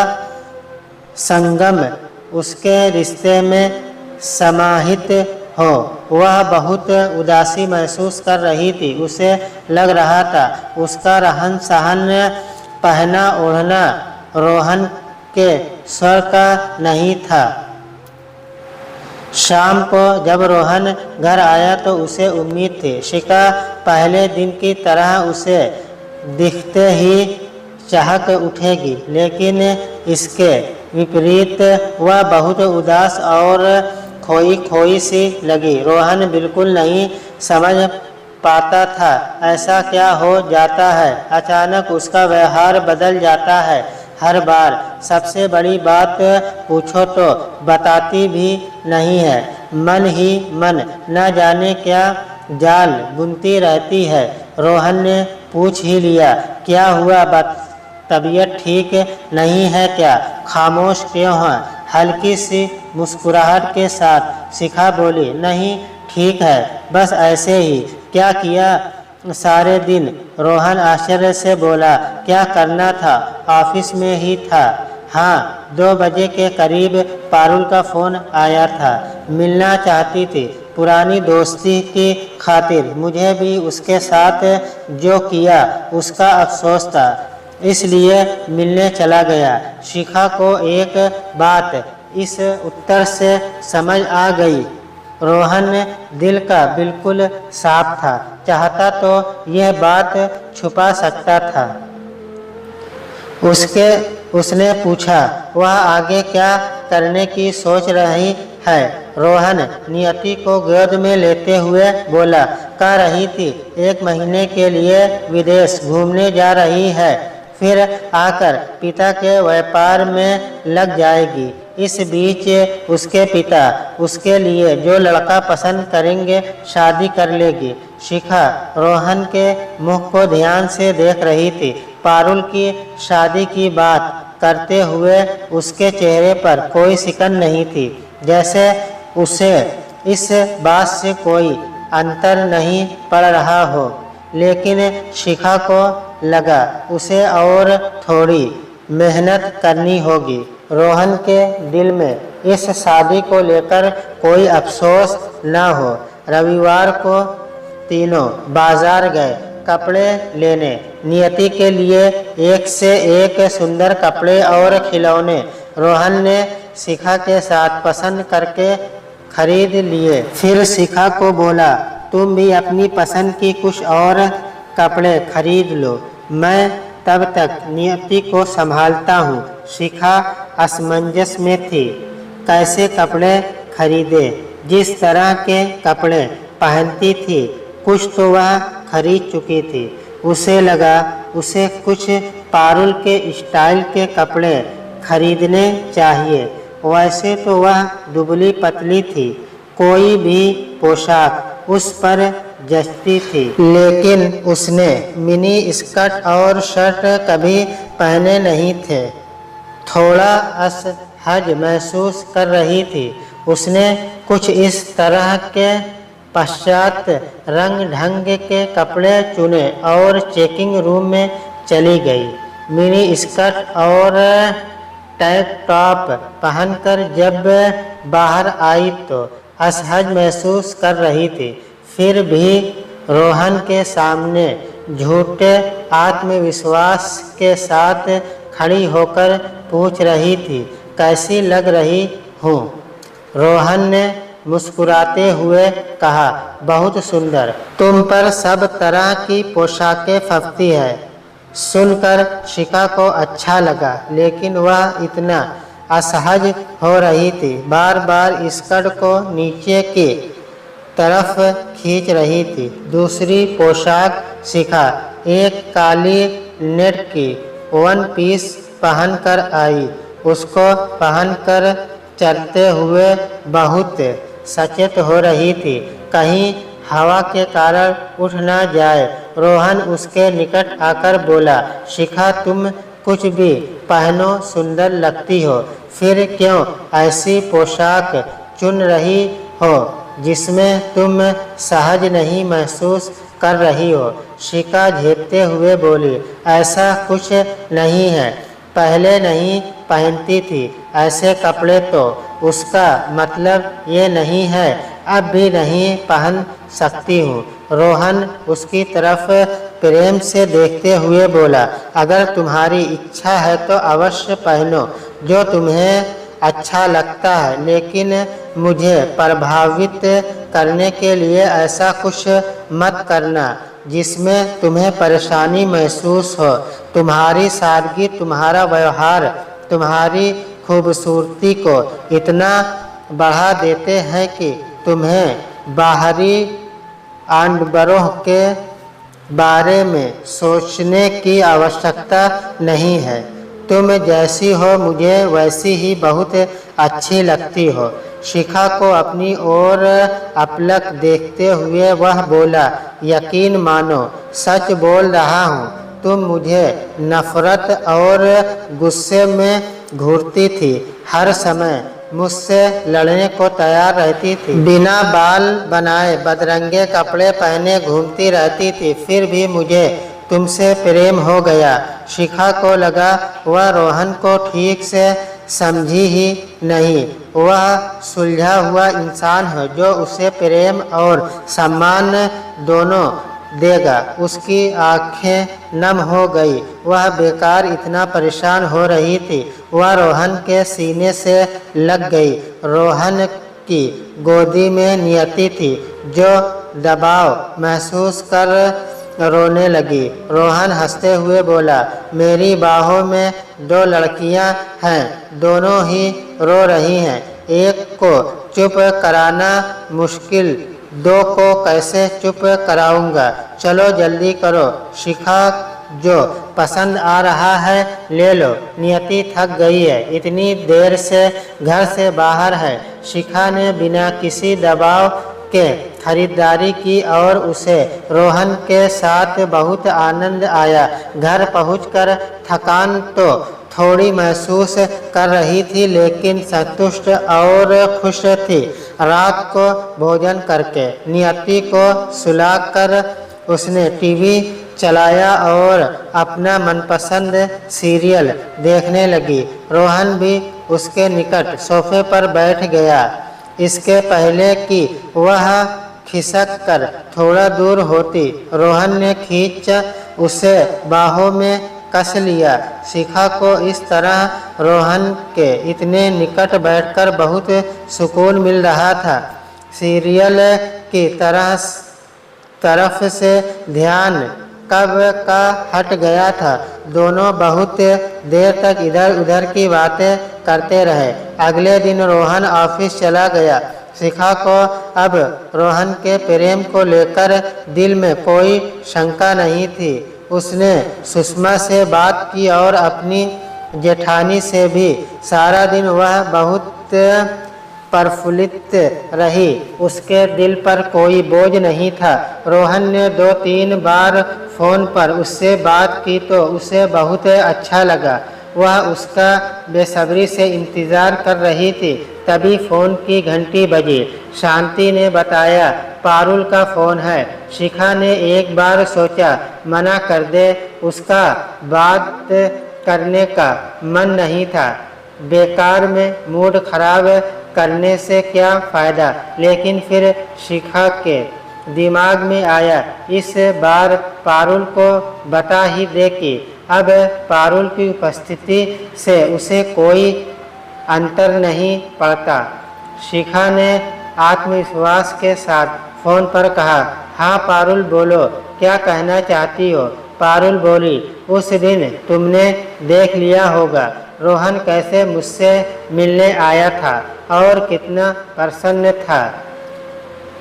संगम उसके रिश्ते में समाहित हो। वह बहुत उदासी महसूस कर रही थी। उसे लग रहा था उसका रहन सहन, पहना ओढ़ना रोहन के स्वर का नहीं था। शाम को जब रोहन घर आया तो उसे उम्मीद थी शिखा पहले दिन की तरह उसे दिखते ही चहक उठेगी, लेकिन इसके विपरीत वह बहुत उदास और खोई खोई सी लगी। रोहन बिल्कुल नहीं समझ पाता था ऐसा क्या हो जाता है। अचानक उसका व्यवहार बदल जाता है। हर बार सबसे बड़ी बात पूछो तो बताती भी नहीं है। मन ही मन न जाने क्या जाल बुनती रहती है। रोहन ने पूछ ही लिया, क्या हुआ, तबीयत ठीक नहीं है क्या? खामोश क्यों है? हल्की सी मुस्कुराहट के साथ शिखा बोली, नहीं ठीक है, बस ऐसे ही। क्या किया सारे दिन? रोहन आश्चर्य से बोला, क्या करना था, ऑफिस में ही था। हाँ, 2 बजे के करीब पारुल का फ़ोन आया था, मिलना चाहती थी पुरानी दोस्ती की खातिर। मुझे भी उसके साथ जो किया उसका अफसोस था, इसलिए मिलने चला गया। शिखा को एक बात इस उत्तर से समझ आ गई। रोहन दिल का बिल्कुल साफ था, चाहता तो यह बात छुपा सकता था। उसने पूछा, वह आगे क्या करने की सोच रही है? रोहन नियति को गोद में लेते हुए बोला, कह रही थी 1 महीने के लिए विदेश घूमने जा रही है, फिर आकर पिता के व्यापार में लग जाएगी। इस बीच उसके पिता उसके लिए जो लड़का पसंद करेंगे शादी कर लेगी। शिखा रोहन के मुख को ध्यान से देख रही थी। पारुल की शादी की बात करते हुए उसके चेहरे पर कोई सिकन नहीं थी, जैसे उसे इस बात से कोई अंतर नहीं पड़ रहा हो। लेकिन शिखा को लगा उसे और थोड़ी मेहनत करनी होगी। रोहन के दिल में इस शादी को लेकर कोई अफसोस न हो। रविवार को तीनों बाजार गए। कपड़े लेने। नियति के लिए एक से एक सुंदर कपड़े और खिलौने रोहन ने शिखा के साथ पसंद करके खरीद लिए। फिर शिखा को बोला, तुम भी अपनी पसंद की कुछ और कपड़े खरीद लो, मैं तब तक नियति को संभालता हूँ। शिखा असमंजस में थी, कैसे कपड़े खरीदे। जिस तरह के कपड़े पहनती थी कुछ तो वह खरीद चुकी थी। उसे लगा उसे कुछ पारुल के स्टाइल के कपड़े खरीदने चाहिए। वैसे तो वह दुबली पतली थी, कोई भी पोशाक उस पर जचती थी, लेकिन उसने मिनी स्कर्ट और शर्ट कभी पहने नहीं थे। थोड़ा असहज महसूस कर रही थी। उसने कुछ इस तरह के पश्चात रंग ढंग के कपड़े चुने और चेकिंग रूम में चली गई। मिनी स्कर्ट और टैंक टॉप पहनकर जब बाहर आई तो असहज महसूस कर रही थी। फिर भी रोहन के सामने झूठे आत्मविश्वास के साथ खड़ी होकर पूछ रही थी, कैसी लग रही हूँ। रोहन ने मुस्कुराते हुए कहा, बहुत सुंदर, तुम पर सब तरह की पोशाकें फबती है। सुनकर शिखा को अच्छा लगा, लेकिन वह इतना असहज हो रही थी, बार बार स्कर्ट को नीचे की तरफ खींच रही थी। दूसरी पोशाक शिखा एक काली नेट की वन पीस पहनकर आई। उसको पहनकर चलते हुए बहुत सचेत हो रही थी, कहीं हवा के कारण उठ न जाए। रोहन उसके निकट आकर बोला, शिखा तुम कुछ भी पहनो सुंदर लगती हो, फिर क्यों ऐसी पोशाक चुन रही हो जिसमें तुम सहज नहीं महसूस कर रही हो। शिखा झेपते हुए बोली, ऐसा कुछ नहीं है, पहले नहीं पहनती थी ऐसे कपड़े, तो उसका मतलब ये नहीं है अब भी नहीं पहन सकती हूँ। रोहन उसकी तरफ प्रेम से देखते हुए बोला, अगर तुम्हारी इच्छा है तो अवश्य पहनो जो तुम्हें अच्छा लगता है, लेकिन मुझे प्रभावित करने के लिए ऐसा कुछ मत करना जिसमें तुम्हें परेशानी महसूस हो। तुम्हारी सादगी, तुम्हारा व्यवहार तुम्हारी खूबसूरती को इतना बढ़ा देते हैं कि तुम्हें बाहरी आडंबरों के बारे में सोचने की आवश्यकता नहीं है। तुम जैसी हो मुझे वैसी ही बहुत अच्छी लगती हो। शिखा को अपनी ओर अपलक देखते हुए वह बोला, यकीन मानो सच बोल रहा हूँ, तुम मुझे नफरत और गुस्से में घूरती थी, हर समय मुझसे लड़ने को तैयार रहती थी, बिना बाल बनाए बदरंगे कपड़े पहने घूमती रहती थी, फिर भी मुझे तुमसे प्रेम हो गया। शिखा को लगा वह रोहन को ठीक से समझी ही नहीं। वह सुलझा हुआ इंसान है जो उसे प्रेम और सम्मान दोनों देगा। उसकी आंखें नम हो गई, वह बेकार इतना परेशान हो रही थी। वह रोहन के सीने से लग गई। रोहन की गोदी में नियति थी जो दबाव महसूस कर रोने लगी। रोहन हंसते हुए बोला, मेरी बाहों में दो लड़कियां हैं, दोनों ही रो रही हैं। एक को चुप कराना मुश्किल, दो को कैसे चुप कराऊंगा। चलो जल्दी करो, शिखा जो पसंद आ रहा है ले लो, नियति थक गई है, इतनी देर से घर से बाहर है। शिखा ने बिना किसी दबाव के खरीदारी की और उसे रोहन के साथ बहुत आनंद आया। घर पहुंचकर थकान तो थोड़ी महसूस कर रही थी, लेकिन संतुष्ट और खुश थी। रात को भोजन करके नियति को सुलाकर उसने टीवी चलाया और अपना मनपसंद सीरियल देखने लगी। रोहन भी उसके निकट सोफे पर बैठ गया। इसके पहले कि वह खिसक कर थोड़ा दूर होती। रोहन ने खींच उसे बाहों में कस लिया। शिखा को इस तरह रोहन के इतने निकट बैठकर बहुत सुकून मिल रहा था। सीरियल की तरफ से ध्यान कब का हट गया था। दोनों बहुत देर तक इधर उधर की बातें करते रहे। अगले दिन रोहन ऑफिस चला गया। शिखा को अब रोहन के प्रेम को लेकर दिल में कोई शंका नहीं थी। उसने सुषमा से बात की और अपनी जेठानी से भी। सारा दिन वह बहुत प्रफुल्लित रही। उसके दिल पर कोई बोझ नहीं था। रोहन ने 2-3 बार फ़ोन पर उससे बात की तो उसे बहुत अच्छा लगा। वह उसका बेसब्री से इंतज़ार कर रही थी। तभी फ़ोन की घंटी बजी। शांति ने बताया, पारुल का फ़ोन है। शिखा ने एक बार सोचा मना कर दे, उसका बात करने का मन नहीं था। बेकार में मूड खराब करने से क्या फ़ायदा। लेकिन फिर शिखा के दिमाग में आया, इस बार पारुल को बता ही दे कि अब पारुल की उपस्थिति से उसे कोई अंतर नहीं पड़ता। शिखा ने आत्मविश्वास के साथ फ़ोन पर कहा, हाँ पारुल बोलो, क्या कहना चाहती हो। पारुल बोली, उस दिन तुमने देख लिया होगा रोहन कैसे मुझसे मिलने आया था और कितना प्रसन्न था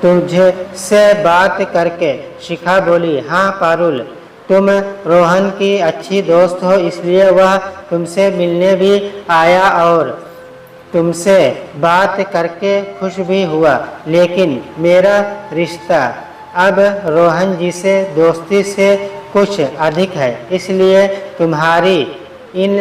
तुझसे बात करके। शिखा बोली, हाँ पारुल, तुम रोहन की अच्छी दोस्त हो इसलिए वह तुमसे मिलने भी आया और तुमसे बात करके खुश भी हुआ। लेकिन मेरा रिश्ता अब रोहन जी से दोस्ती से कुछ अधिक है, इसलिए तुम्हारी इन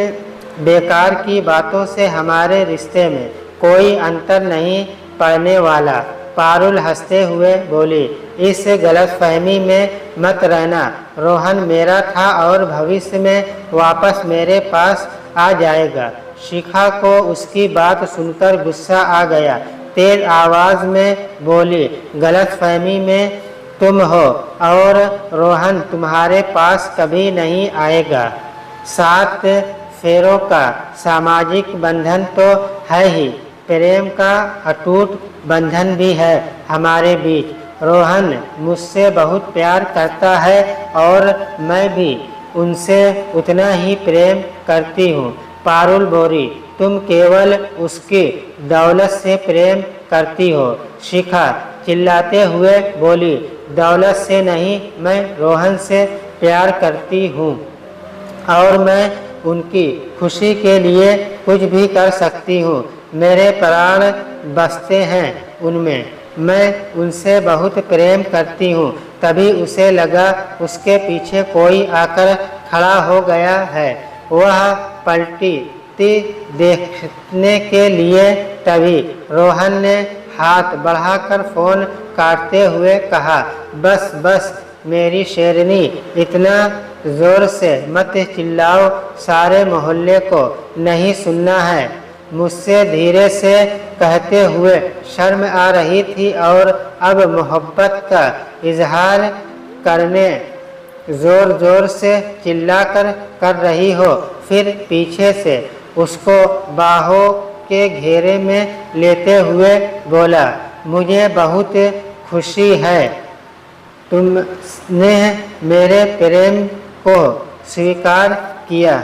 बेकार की बातों से हमारे रिश्ते में कोई अंतर नहीं पड़ने वाला। पारुल हंसते हुए बोली, इस गलतफहमी में मत रहना। रोहन मेरा था और भविष्य में वापस मेरे पास आ जाएगा। शिखा को उसकी बात सुनकर गुस्सा आ गया। तेज आवाज़ में बोली, गलतफहमी में तुम हो और रोहन तुम्हारे पास कभी नहीं आएगा। 7 फेरों का सामाजिक बंधन तो है ही, प्रेम का अटूट बंधन भी है हमारे बीच। रोहन मुझसे बहुत प्यार करता है और मैं भी उनसे उतना ही प्रेम करती हूँ। पारुल बोली, तुम केवल उसकी दौलत से प्रेम करती हो। शिखा चिल्लाते हुए बोली, दौलत से नहीं, मैं रोहन से प्यार करती हूँ और मैं उनकी खुशी के लिए कुछ भी कर सकती हूँ। मेरे प्राण बसते हैं उनमें, मैं उनसे बहुत प्रेम करती हूँ। तभी उसे लगा उसके पीछे कोई आकर खड़ा हो गया है। वह पलटी देखने के लिए, तभी रोहन ने हाथ बढ़ाकर फ़ोन काटते हुए कहा, बस बस मेरी शेरनी, इतना ज़ोर से मत चिल्लाओ, सारे मोहल्ले को नहीं सुनना है। मुझसे धीरे से कहते हुए शर्म आ रही थी और अब मोहब्बत का इजहार करने ज़ोर ज़ोर से चिल्लाकर कर रही हो। फिर पीछे से उसको बाहों के घेरे में लेते हुए बोला, मुझे बहुत खुशी है तुमने मेरे प्रेम को स्वीकार किया।